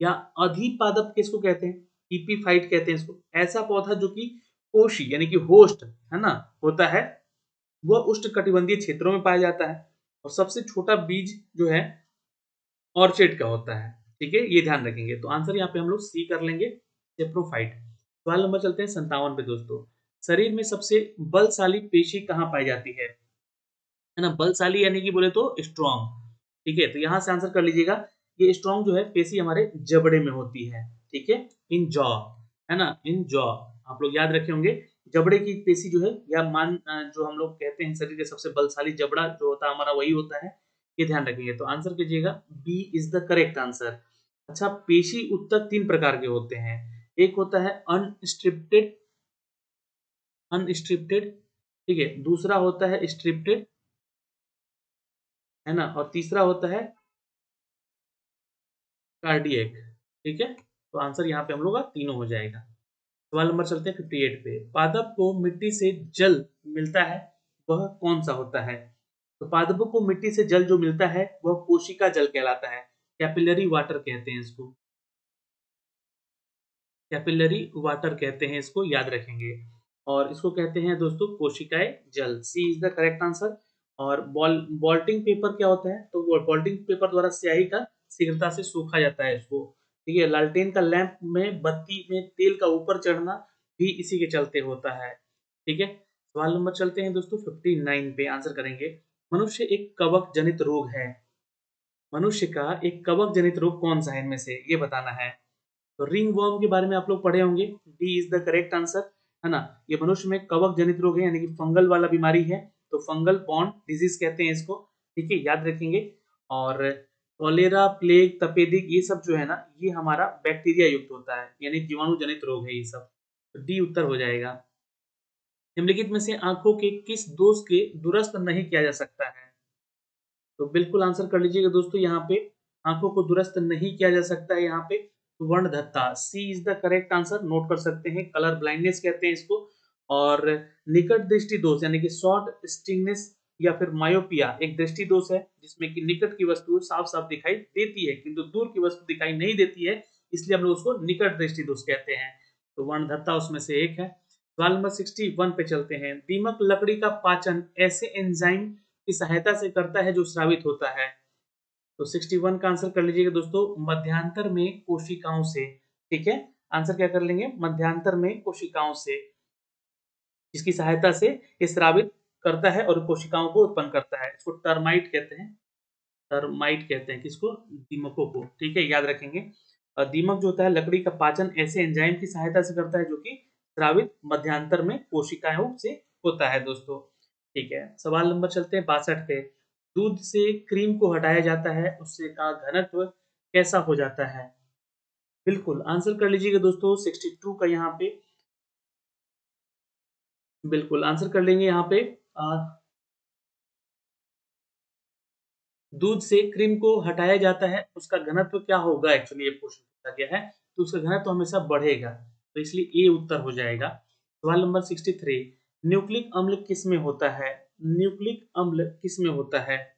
या अधिपादप किसको कहते हैं? इपीफाइट कहते हैं इसको। ऐसा पौधा जो कि कोशी यानी कि होस्ट है ना होता है, वह उष्णकटिबंधीय क्षेत्रों में पाया जाता है। और सबसे छोटा बीज जो है ऑर्चिड का होता है। ठीक है, ये ध्यान रखेंगे। तो आंसर यहाँ पे हम लोग सी कर लेंगे, सेप्रोफाइट। सवाल नंबर चलते हैं 57 पे दोस्तों। शरीर में सबसे बलशाली पेशी कहाँ पाई जाती है ना? बलशाली यानी कि बोले तो स्ट्रॉन्ग। ठीक है, तो यहाँ से आंसर कर लीजिएगा। ये स्ट्रॉन्ग जो है पेशी हमारे जबड़े में होती है। ठीक है, इन जॉ, है ना, इन जॉ। आप लोग याद रखे होंगे, जबड़े की पेशी जो है, या जो हम लोग कहते हैं शरीर के सबसे बलशाली जबड़ा जो होता है हमारा वही होता है। ये ध्यान रखिए। तो आंसर कीजिएगा, B is the correct answer. अच्छा, पेशी ऊतक 3 प्रकार के होते हैं। एक होता है अनस्ट्रिप्टेड, अनस्ट्रिप्टेड, ठीक है, दूसरा होता है स्ट्रिप्टेड, है ना, और तीसरा होता है कार्डियक। ठीक है, तो आंसर यहाँ पे हम लोग का तीनों हो जाएगा। सवाल नंबर चलते हैं 58 पे। पादप को मिट्टी से जल मिलता है, वह कौन सा होता है? तो पादपों को मिट्टी से जल जो मिलता है वह कोशिका जल कहलाता है। कैपिलरी वाटर कहते हैं इसको, कैपिलरी वाटर कहते हैं इसको, याद रखेंगे। और इसको कहते हैं दोस्तों कोशिकाएं जल। सी इज द करेक्ट आंसर। और बॉल्टिंग पेपर क्या होता है? तो बॉल्टिंग पेपर द्वारा स्याही का शीघ्रता से सूखा जाता है इसको। ठीक है, लालटेन का लैंप में बत्ती में तेल का ऊपर चढ़ना भी इसी के चलते होता है। ठीक है, सवाल नंबर चलते हैं दोस्तों 59 पे, आंसर करेंगे। मनुष्य एक कवक जनित रोग है, मनुष्य का एक कवक जनित रोग कौन सा है इनमें से, ये बताना है। तो रिंग वर्म के बारे में आप लोग पढ़े होंगे। D is the correct answer, है ना। ये मनुष्य में कवक जनित रोग है, यानी कि फंगल वाला बीमारी है। तो फंगल बॉन्ड डिजीज कहते हैं इसको। ठीक है, याद रखेंगे। और कॉलेरा, प्लेग, तपेदिक, ये सब जो है ना, ये हमारा बैक्टीरिया युक्त होता है, यानी जीवाणु जनित रोग है ये सब। तो डी उत्तर हो जाएगा। निम्नलिखित में से आंखों के किस दोष के दुरुस्त नहीं किया जा सकता है? तो बिल्कुल आंसर कर लीजिएगा दोस्तों। यहाँ पे आंखों को दुरुस्त नहीं किया जा सकता है यहाँ पे वर्णधत्ता। C is the correct answer, note कर सकते हैं। कलर ब्लाइंडनेस कहते हैं इसको। और निकट दृष्टि दोष यानी कि शॉर्ट स्टिंगनेस या फिर मायोपिया एक दृष्टि दोष है, जिसमें कि निकट की वस्तु साफ साफ दिखाई देती है किंतु दूर की वस्तु दिखाई नहीं देती है, इसलिए हम लोग उसको निकट दृष्टि दोष कहते हैं। तो वर्णधत्ता उसमें से एक है। सवाल नंबर 61 पे चलते हैं। दीमक लकड़ी का पाचन ऐसे एंजाइम की सहायता से करता है जो स्रावित होता है। तो 61 का आंसर कर लीजिएगा दोस्तों, मध्यांतर में कोशिकाओं से। ठीक है, आंसर क्या कर लेंगे, मध्यांतर में कोशिकाओं से, जिसकी सहायता से ये स्रावित करता है और कोशिकाओं को उत्पन्न करता है। इसको टर्माइट कहते हैं, टर्माइट कहते हैं किसको, दीमकों को। ठीक है, याद रखेंगे। दीमक जो होता है लकड़ी का पाचन ऐसे एंजाइम की सहायता से करता है जो कि स्रावित मध्यांतर में कोशिकाओं से होता है दोस्तों। ठीक है, सवाल नंबर चलते हैं 62 पे। दूध से क्रीम को हटाया जाता है, उससे का घनत्व कैसा हो जाता है। बिल्कुल आंसर कर लीजिएगा दोस्तों, 62 का यहाँ पे बिल्कुल आंसर कर लेंगे यहाँ पे। दूध से क्रीम को हटाया जाता है, उसका घनत्व क्या होगा, एक्चुअली ये प्रश्न पूछा गया है, तो उसका घनत्व हमेशा बढ़ेगा, तो इसलिए ए उत्तर हो जाएगा। सवाल नंबर 63, न्यूक्लिक अम्ल किस में होता है। न्यूक्लिक अम्ल किस में होता है।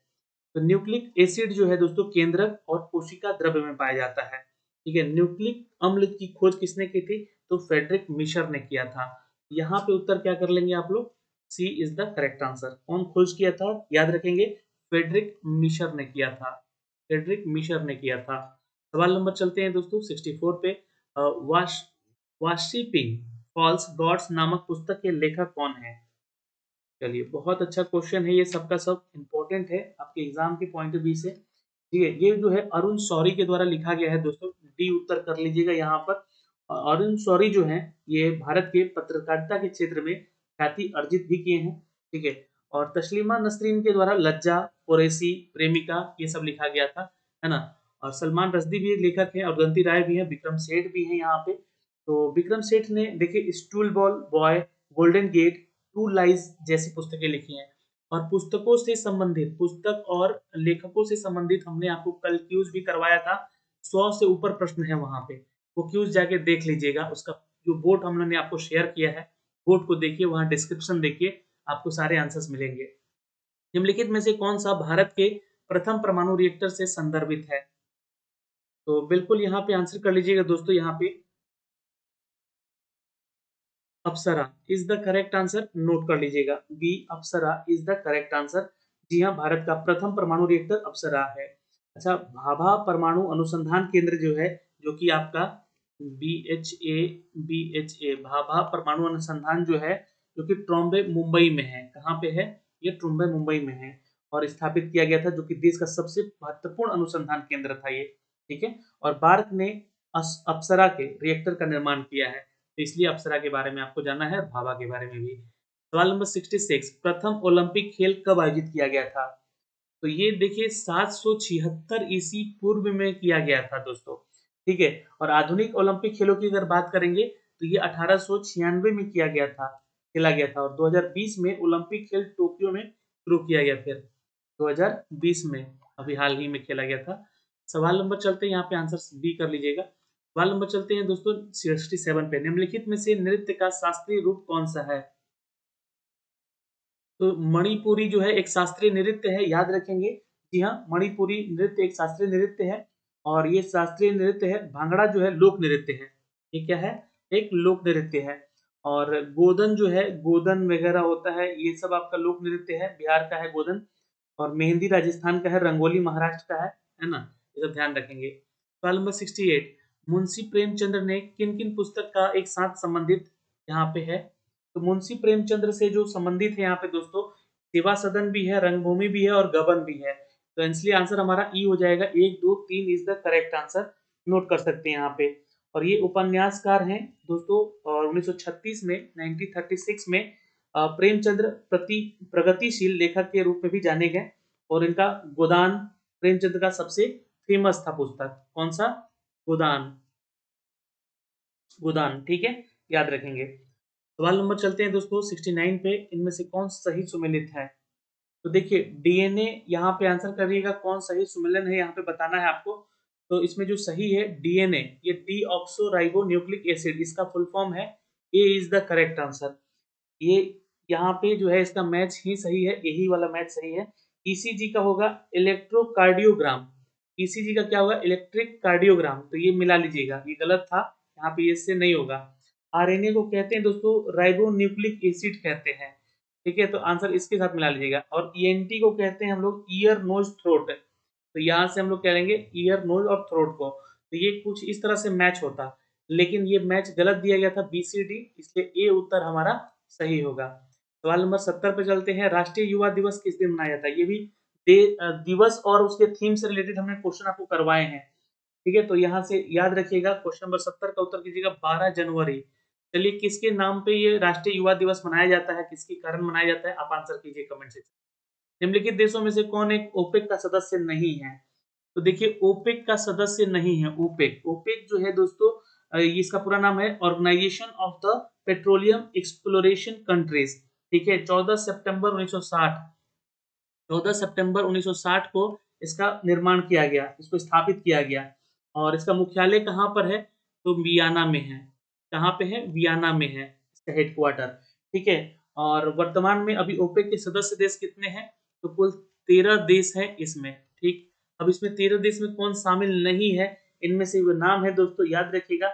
तो न्यूक्लिक एसिड जो है दोस्तों केंद्रक और कोशिका द्रव्य में पाया जाता है। ठीक है, न्यूक्लिक अम्ल की खोज किसने की थी, तो फ्रेडरिक मिशर ने किया था। यहाँ पे उत्तर क्या कर लेंगे आप लोग, सी इज द करेक्ट आंसर। कौन खोज किया था, याद रखेंगे, फ्रेडरिक मिशर ने किया था, फ्रेडरिक मिशर ने किया था। सवाल नंबर चलते हैं दोस्तों 64 पे। वाश वाशिपिंग फॉल्स गॉड्स नामक पुस्तक के लेखक कौन है। चलिए, बहुत अच्छा क्वेश्चन है, ये सबका सब इम्पोर्टेंट है आपके एग्जाम के पॉइंट ऑफ व्यू से। ठीक है, ये जो है अरुण शौरी के द्वारा लिखा गया है दोस्तों, डी उत्तर कर लीजिएगा यहाँ पर। अरुण शौरी जो है ये भारत के पत्रकारिता के क्षेत्र में ख्याति अर्जित भी किए हैं। ठीक है, और तस्लीमा नसरीन के द्वारा लज्जा, कुरैशी, प्रेमिका, ये सब लिखा गया था, है ना। और सलमान रश्दी भी एक लेखक है, और दंती राय भी है, विक्रम सेठ भी है यहाँ पे। तो विक्रम सेठ ने देखिए suitable boy, golden gate, two lives जैसी पुस्तकें लिखी हैं। और पुस्तकों से संबंधित, पुस्तक और लेखकों से संबंधित हमने आपको कल क्यूज भी करवाया था, 100 से ऊपर प्रश्न है वहां पे, वो क्यूज जाके देख लीजिएगा। उसका जो बोर्ड हम लोगों ने आपको शेयर किया है, बोर्ड को देखिए, वहां डिस्क्रिप्शन देखिए, आपको सारे आंसर्स मिलेंगे। निम्नलिखित में से कौन सा भारत के प्रथम परमाणु रिएक्टर से संदर्भित है। तो बिल्कुल यहाँ पे आंसर कर लीजिएगा दोस्तों, यहाँ पे apsara is the correct answer, note कर लीजिएगा, B apsara is the correct answer. जी हाँ, भारत का प्रथम परमाणु रिएक्टर अप्सरा है। अच्छा, भाभा परमाणु अनुसंधान केंद्र जो है, जो कि आपका बी भाभा परमाणु अनुसंधान जो है, जो कि ट्रॉम्बे मुंबई में है। कहाँ पे है, ये ट्रॉम्बे मुंबई में है, और स्थापित किया गया था, जो कि देश का सबसे महत्वपूर्ण अनुसंधान केंद्र था ये। ठीक है, और भारत ने अप्सरा के रिएक्टर का निर्माण किया है, तो इसलिए अप्सरा के बारे में आपको जानना है, और भाभा के बारे में भी। सवाल नंबर 66, प्रथम ओलंपिक खेल कब आयोजित किया गया था। तो ये देखिए 776 ईसी पूर्व में किया गया था दोस्तों। ठीक है, और आधुनिक ओलंपिक खेलों की अगर बात करेंगे तो ये 1896 में किया गया था, खेला गया था, और 2020 में ओलंपिक खेल टोक्यो में शुरू किया गया, फिर 2020 में अभी हाल ही में खेला गया था। सवाल नंबर चलते हैं यहाँ पे, आंसर बी कर लीजिएगा। सवाल नंबर चलते हैं दोस्तों 67 पे। निम्नलिखित में से नृत्य का शास्त्रीय रूप कौन सा है। तो मणिपुरी जो है एक शास्त्रीय नृत्य है, याद रखेंगे। जी हाँ, मणिपुरी नृत्य एक शास्त्रीय नृत्य है, और ये शास्त्रीय नृत्य है। भांगड़ा जो है लोक नृत्य है, ये क्या है, एक लोक नृत्य है। और गोदन जो है, गोदन वगैरह होता है, ये सब आपका लोक नृत्य है, बिहार का है गोदन। और मेहंदी राजस्थान का है, रंगोली महाराष्ट्र का है ना, ये सब ध्यान रखेंगे। सवाल नंबर 68, मुंशी प्रेमचंद्र ने किन किन पुस्तक का एक साथ संबंधित यहाँ पे है। तो मुंशी प्रेमचंद्र से जो संबंधित है यहाँ पे दोस्तों, सेवा सदन भी है, रंगभूमि भी है, और गबन भी है। तो इसलिए आंसर हमारा ई हो जाएगा, 1 2 3 is the correct answer, note कर सकते हैं यहाँ पे। और ये उपन्यासकार हैं दोस्तों, और 1936 में 1936 में प्रेमचंद्र प्रगतिशील लेखक के रूप में भी जाने गए, और इनका गोदान प्रेमचंद्र का सबसे फेमस था पुस्तक, कौन सा, गोदान, गोदान। ठीक है, याद रखेंगे। सवाल नंबर चलते हैं दोस्तों 69 पे। इनमें से कौन सही सुमेलित है। तो देखिए डीएनए यहाँ पे आंसर करिएगा, कौन सही सुमेलन है यहाँ पे बताना है आपको। तो इसमें जो सही है डीएनए, ये डीऑक्सोराइबो न्यूक्लिक एसिड, इसका फुल फॉर्म है, A is the correct answer. ये यहाँ पे जो है इसका मैच ही सही है, यही वाला मैच सही है। ईसीजी का होगा इलेक्ट्रोकार्डियोग्राम, ईसीजी का क्या होगा, इलेक्ट्रिक कार्डियोग्राम, तो ये मिला लीजिएगा, ये गलत था, यहाँ पे इससे नहीं होगा। आरएनए को कहते हैं दोस्तों राइबोन्यूक्लिक एसिड कहते हैं। ठीक है, तो आंसर इसके साथ मिला लीजिएगा। और ईएनटी को कहते हैं हम लोग ईयर नोज थ्रोट। तो यहाँ से हम लोग कह लेंगे ईयर नोज और थ्रोट को। तो ये कुछ इस तरह से मैच होता, लेकिन ये मैच गलत दिया गया था बीसीडी, इसलिए ए उत्तर हमारा सही होगा। सवाल नंबर 70 पे चलते हैं। राष्ट्रीय युवा दिवस किस दिन मनाया जाता है? ये भी दिवस और उसके थीम से रिलेटेड हमने क्वेश्चन आपको करवाए हैं। ठीक है, तो यहाँ से याद रखिएगा, क्वेश्चन नंबर 70 का उत्तर कीजिएगा 12 जनवरी। चलिए, किसके नाम पे ये राष्ट्रीय युवा दिवस मनाया जाता है, किसके कारण मनाया जाता है, आप आंसर कीजिए कमेंट सेक्शन। निम्नलिखित देशों में से कौन एक ओपेक का सदस्य नहीं है? तो देखिए, ओपेक का सदस्य नहीं है। ओपेक ओपेक जो है दोस्तों, ये इसका पूरा नाम है organization of the petroleum exploration countries. ठीक है, 14 सितंबर 1960 को इसका निर्माण किया गया, इसको स्थापित किया गया। और इसका मुख्यालय कहाँ पर है? तो वियना में है। कहाँ पे है? वियना में है इसका हेडक्वार्टर। ठीक है, और वर्तमान में अभी ओपेक के सदस्य देश कितने हैं? तो कुल 13 देश हैं इसमें। ठीक, अब इसमें 13 देश में कौन शामिल नहीं है? इनमें से वो नाम है दोस्तों, याद रखिएगा,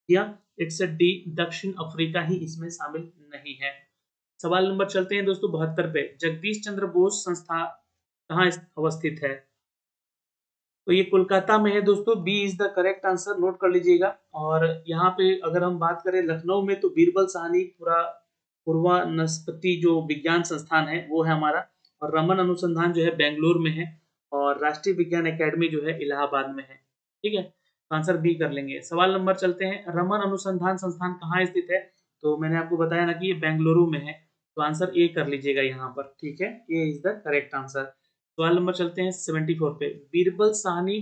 या इट्स डी, दक्षिण अफ्रीका ही इसमें शामिल नहीं है। सवाल नंबर चलते हैं दोस्तों 72 पे। जगदीश चंद्र बोस संस्था कहाँ अवस्थित है? तो ये कोलकाता में है दोस्तों। B is the correct answer, note कर लीजिएगा। और यहाँ पे अगर हम बात करें लखनऊ में, तो बीरबल साहनी पूर्वानस्पति जो विज्ञान संस्थान है वो है हमारा। और रमन अनुसंधान जो है बेंगलुरु में है। और राष्ट्रीय विज्ञान एकेडमी जो है इलाहाबाद में है। ठीक है, तो आंसर बी कर लेंगे। सवाल नंबर चलते हैं। रमन अनुसंधान संस्थान कहाँ स्थित है? तो मैंने आपको बताया ना कि ये बेंगलुरु में है, तो आंसर ए कर लीजिएगा यहाँ पर। ठीक है, A is the correct answer. सवाल नंबर चलते हैं 74 पे। बीरबल साहनी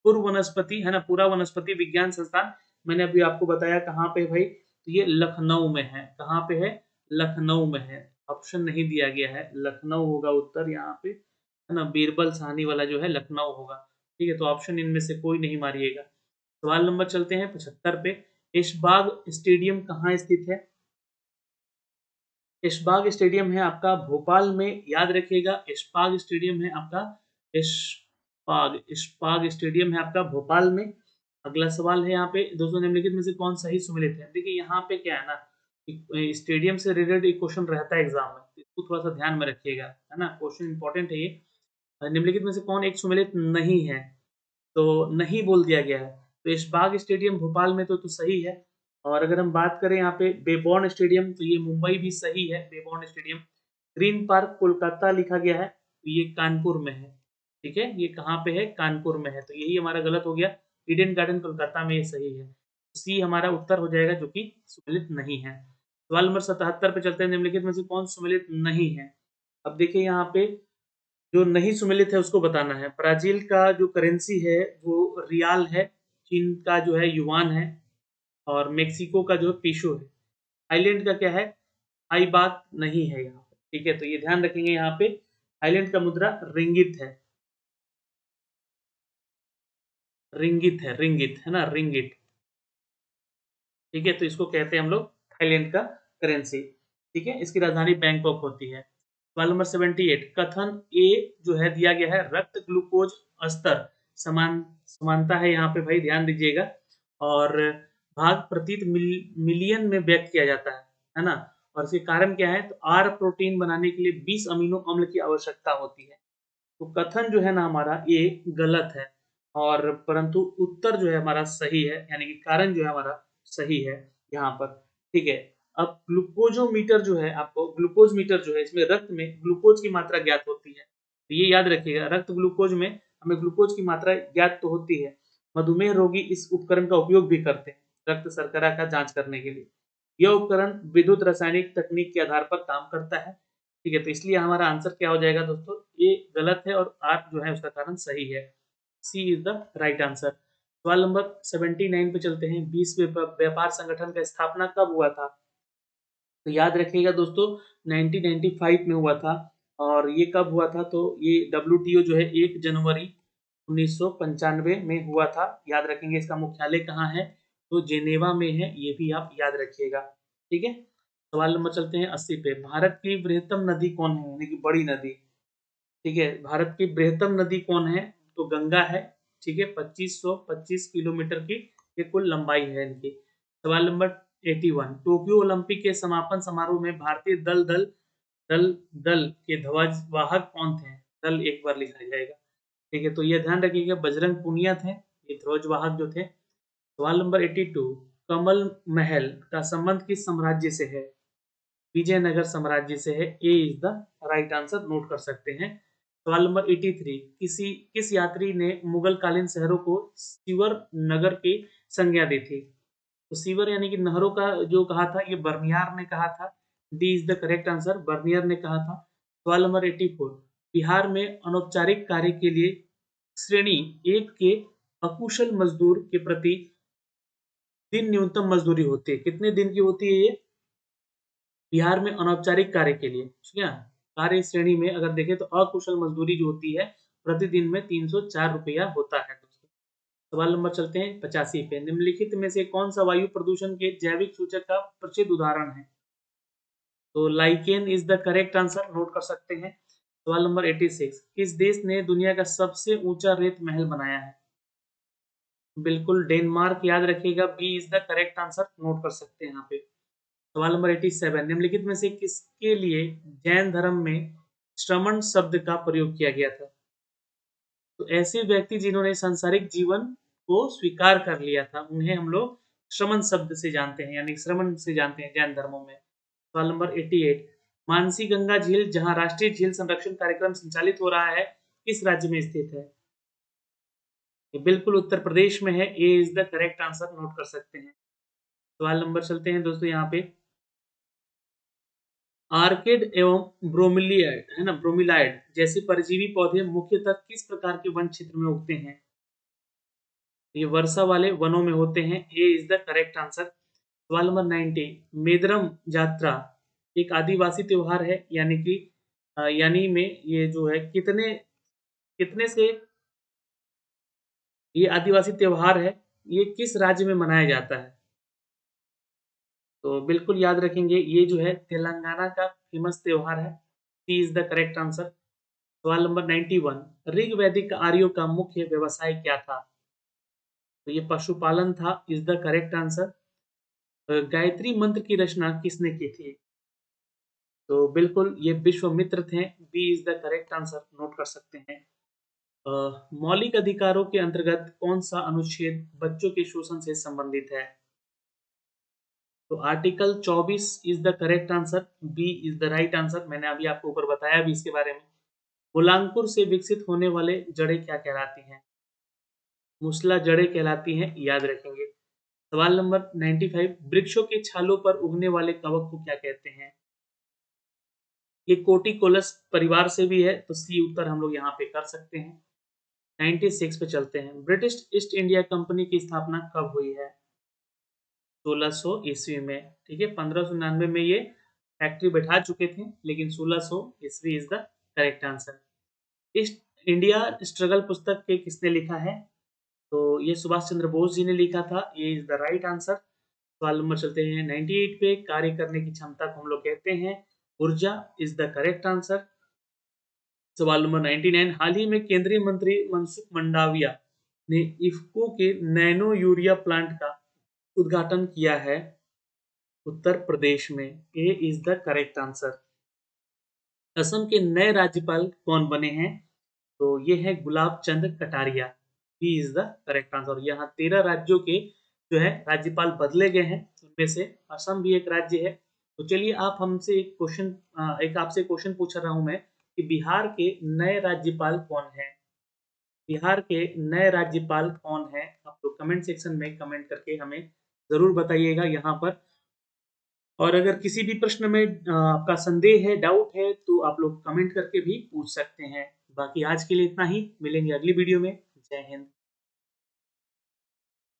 पूर्व वनस्पति है ना, पूरा वनस्पति विज्ञान संस्थान, मैंने अभी आपको बताया कहाँ पे भाई, तो ये लखनऊ में है। कहाँ पे है? लखनऊ में है। ऑप्शन नहीं दिया गया है, लखनऊ होगा उत्तर यहाँ पे, है ना। बीरबल साहनी वाला जो है लखनऊ होगा। ठीक है, तो ऑप्शन इनमें से कोई नहीं मारिएगा। सवाल नंबर चलते हैं 75 पे। ऐशबाग स्टेडियम कहाँ स्थित है? ऐशबाग स्टेडियम है आपका भोपाल में, याद रखिएगा। ऐशबाग स्टेडियम है आपका, ऐशबाग ऐशबाग स्टेडियम है आपका भोपाल में। अगला सवाल है यहाँ पे, दोस्तों निम्नलिखित में से कौन सही सुमेलित है? देखिए यहाँ पे क्या है ना, स्टेडियम से रिलेटेड एक क्वेश्चन रहता है एग्जाम में, इसको थोड़ा सा ध्यान में रखिएगा, है ना, क्वेश्चन इंपॉर्टेंट है ये। निम्नलिखित में से कौन एक सुमेलित नहीं है? तो नहीं बोल दिया गया है। तो ऐशबाग स्टेडियम भोपाल में तो सही है। और अगर हम बात करें यहाँ पे बेबॉर्न स्टेडियम, तो ये मुंबई भी सही है, बेबॉर्न स्टेडियम। ग्रीन पार्क कोलकाता लिखा गया है, तो ये कानपुर में है। ठीक है, ये कहाँ पे है? कानपुर में है, तो यही हमारा गलत हो गया। ईडन गार्डन कोलकाता में ये सही है। सी हमारा उत्तर हो जाएगा, जो कि सुमेलित नहीं है। सवाल नंबर 77 पे चलते हैं। निम्नलिखित में से कौन सुमेलित नहीं है? अब देखिए यहाँ पे जो नहीं सुमेलित है उसको बताना है। ब्राजील का जो करेंसी है वो रियाल है। चीन का जो है युआन है। और मेक्सिको का जो है पीसो है। थाईलैंड का क्या है? आई बात नहीं है यहाँ पे। ठीक है, तो ये ध्यान रखेंगे यहाँ पे। थाईलैंड का मुद्रा रिंगित है। रिंगित है, रिंगित है ना, रिंगिट। ठीक है, तो इसको कहते हैं हम लोग थाईलैंड का करेंसी। ठीक है, इसकी राजधानी बैंकॉक होती है। सवाल नंबर 78। कथन ए जो है दिया गया है, रक्त ग्लूकोज स्तर समानता है यहाँ पे भाई, ध्यान दीजिएगा। और भाग प्रति मिलियन में व्यक्त किया जाता है ना। और इसके कारण क्या है? तो आर प्रोटीन बनाने के लिए 20 अमीनो अम्ल की आवश्यकता होती है। तो कथन जो है ना हमारा ये गलत है, और परंतु उत्तर जो है हमारा सही है, यानी कि कारण जो है हमारा सही है यहाँ पर। ठीक है, अब ग्लूकोजोमीटर जो है, आपको ग्लूकोज मीटर जो है, इसमें रक्त में ग्लूकोज की मात्रा ज्ञात होती है। तो ये याद रखिएगा, रक्त ग्लूकोज में हमें ग्लूकोज की मात्रा ज्ञात तो होती है। मधुमेह रोगी इस उपकरण का उपयोग भी करते हैं रक्त शर्करा का जांच करने के लिए। यह उपकरण विद्युत रासायनिक तकनीक के आधार पर काम करता है। ठीक है, तो इसलिए हमारा आंसर क्या हो जाएगा दोस्तों? ये गलत है, और आर जो है उसका कारण सही है। सी इज द राइट आंसर। सवाल नंबर 79 पे चलते हैं। विश्व व्यापार संगठन का स्थापना कब हुआ था? तो याद रखिएगा दोस्तों, 1995 में हुआ था। और ये कब हुआ था? तो ये डब्ल्यूटीओ जो है 1 जनवरी 1995 में हुआ था। याद रखेंगे। इसका मुख्यालय कहाँ है? तो जेनेवा में है, ये भी आप याद रखिएगा। ठीक है, सवाल नंबर चलते हैं 80 पे। भारत की बृहत्तम नदी कौन है, यानी कि बड़ी नदी? ठीक है, भारत की बृहत्तम नदी कौन है? तो गंगा है। ठीक है, 2525 किलोमीटर की ये कुल लंबाई है इनकी। सवाल नंबर 81, टोक्यो ओलंपिक के समापन समारोह में भारतीय दल के ध्वजवाहक कौन थे? दल एक बार लिखा जाएगा, ठीक है। तो ये ध्यान रखिएगा, बजरंग पुनिया थे ये ध्वजवाहक जो थे। सवाल नंबर 82, कमल महल का संबंध किस साम्राज्य से है? विजयनगर साम्राज्य से है। A is the right answer, note कर सकते हैं। सवाल नंबर 83, किस यात्री ने मुगल कालीन शहरों को सिवर नगर की संज्ञा दी थी? तो सीवर यानी कि नहरों का जो कहा था, ये बर्नियार ने कहा था। D is the correct answer, Bernier ने कहा था। सवाल नंबर 84, बिहार में अनौपचारिक कार्य के लिए श्रेणी 1 के अकुशल मजदूर के प्रति दिन न्यूनतम मजदूरी होती है, कितने दिन की होती है ये? बिहार में अनौपचारिक कार्य के लिए, ठीक है, कार्य श्रेणी में अगर देखें तो अकुशल मजदूरी जो होती है प्रतिदिन में 304 रुपया होता है दोस्तों। सवाल नंबर चलते हैं 85 पे, निम्नलिखित में से कौन सा वायु प्रदूषण के जैविक सूचक का प्रसिद्ध उदाहरण है? तो lichen is the correct answer, note कर सकते हैं। सवाल नंबर 86, किस देश ने दुनिया का सबसे ऊंचा रेत महल बनाया है? बिल्कुल डेनमार्क, याद रखिएगा, B is the correct answer, note कर सकते हैं यहाँ पे। सवाल नंबर 87, निम्नलिखित में से किसके लिए जैन धर्म में श्रमण शब्द का प्रयोग किया गया था? तो ऐसे व्यक्ति जिन्होंने सांसारिक जीवन को स्वीकार कर लिया था, उन्हें हम लोग श्रमण शब्द से जानते हैं, यानी श्रमण से जानते हैं जैन धर्मों में। सवाल नंबर 88, मानसी गंगा झील जहां राष्ट्रीय झील संरक्षण कार्यक्रम संचालित हो रहा है, किस राज्य में स्थित है? ये बिल्कुल उत्तर प्रदेश में है। A is the correct answer, note कर सकते हैं। सवाल नंबर चलते हैं दोस्तों यहाँ पे, आर्किड एवं ब्रोमिलियड है ना, ब्रोमिलाइड जैसे परजीवी पौधे मुख्यतः किस प्रकार के वन क्षेत्र में उगते हैं? ये वर्षा वाले वनों में होते हैं। ए इज द करेक्ट आंसर। सवाल नंबर 90, मेदरम जात्रा एक आदिवासी त्योहार है, यानी कि यानी में ये जो है कितने कितने से ये आदिवासी त्योहार है, ये किस राज्य में मनाया जाता है? तो बिल्कुल याद रखेंगे, ये जो है तेलंगाना का फेमस त्योहार है। सी इज द करेक्ट आंसर। सवाल नंबर 91, ऋग वैदिक आर्यों का मुख्य व्यवसाय क्या था? तो ये पशुपालन था, is the correct answer. Gayatri मंत्र की रचना किसने की थी? तो बिल्कुल ये विश्वामित्र थे। B is the correct answer, note कर सकते हैं। मौलिक अधिकारों के अंतर्गत कौन सा अनुच्छेद बच्चों के शोषण से संबंधित है? तो article 24 is the correct answer, B is the right answer. मैंने अभी आपको ऊपर बताया भी इसके बारे में। मूलांकुर से विकसित होने वाले जड़ें क्या कहलाती हैं? मूसला जड़ें कहलाती हैं, याद रखेंगे। सवाल नंबर 95, वृक्षों के छालों पर उगने वाले कवक को क्या कहते हैं? ये कोटिकोलस परिवार से भी है, तो सी उत्तर हम लोग यहाँ पे कर सकते हैं। 96 पे चलते हैं, ब्रिटिश ईस्ट इंडिया कंपनी की स्थापना कब हुई है? 1600 ईस्वी में, ठीक है। 1599 में ये फैक्ट्री बैठा चुके थे, लेकिन 1600 ईस्वी is the correct answer. East India struggle पुस्तक के किसने लिखा है? तो ये सुभाष चंद्र बोस जी ने लिखा था। ये इज द राइट आंसर। सवाल नंबर चलते हैं 98 पे, कार्य करने की क्षमता को हम लोग कहते हैं ऊर्जा, इज द करेक्ट आंसर। सवाल नंबर 99, हाल ही में केंद्रीय मंत्री मनसुख मंडाविया ने इफ्को के नैनो यूरिया प्लांट का उद्घाटन किया है उत्तर प्रदेश में। A is the correct answer. Assam के नए राज्यपाल कौन बने हैं? तो ये है Gulab Chand Kataria. B is the correct answer. यहाँ 13 राज्यों के जो है राज्यपाल बदले गए हैं, उनमें से असम भी एक राज्य है। तो चलिए, आप हमसे एक आपसे क्वेश्चन पूछ रहा हूं मैं कि बिहार के नए राज्यपाल कौन हैं? बिहार के नए राज्यपाल कौन हैं? आप लोग कमेंट सेक्शन में कमेंट करके हमें जरूर बताइएगा यहाँ पर। और अगर किसी भी प्रश्न में आपका संदेह है, डाउट है, तो आप लोग कमेंट करके भी पूछ सकते हैं। बाकी आज के लिए इतना ही, मिलेंगे अगली वीडियो में। जय हिंद।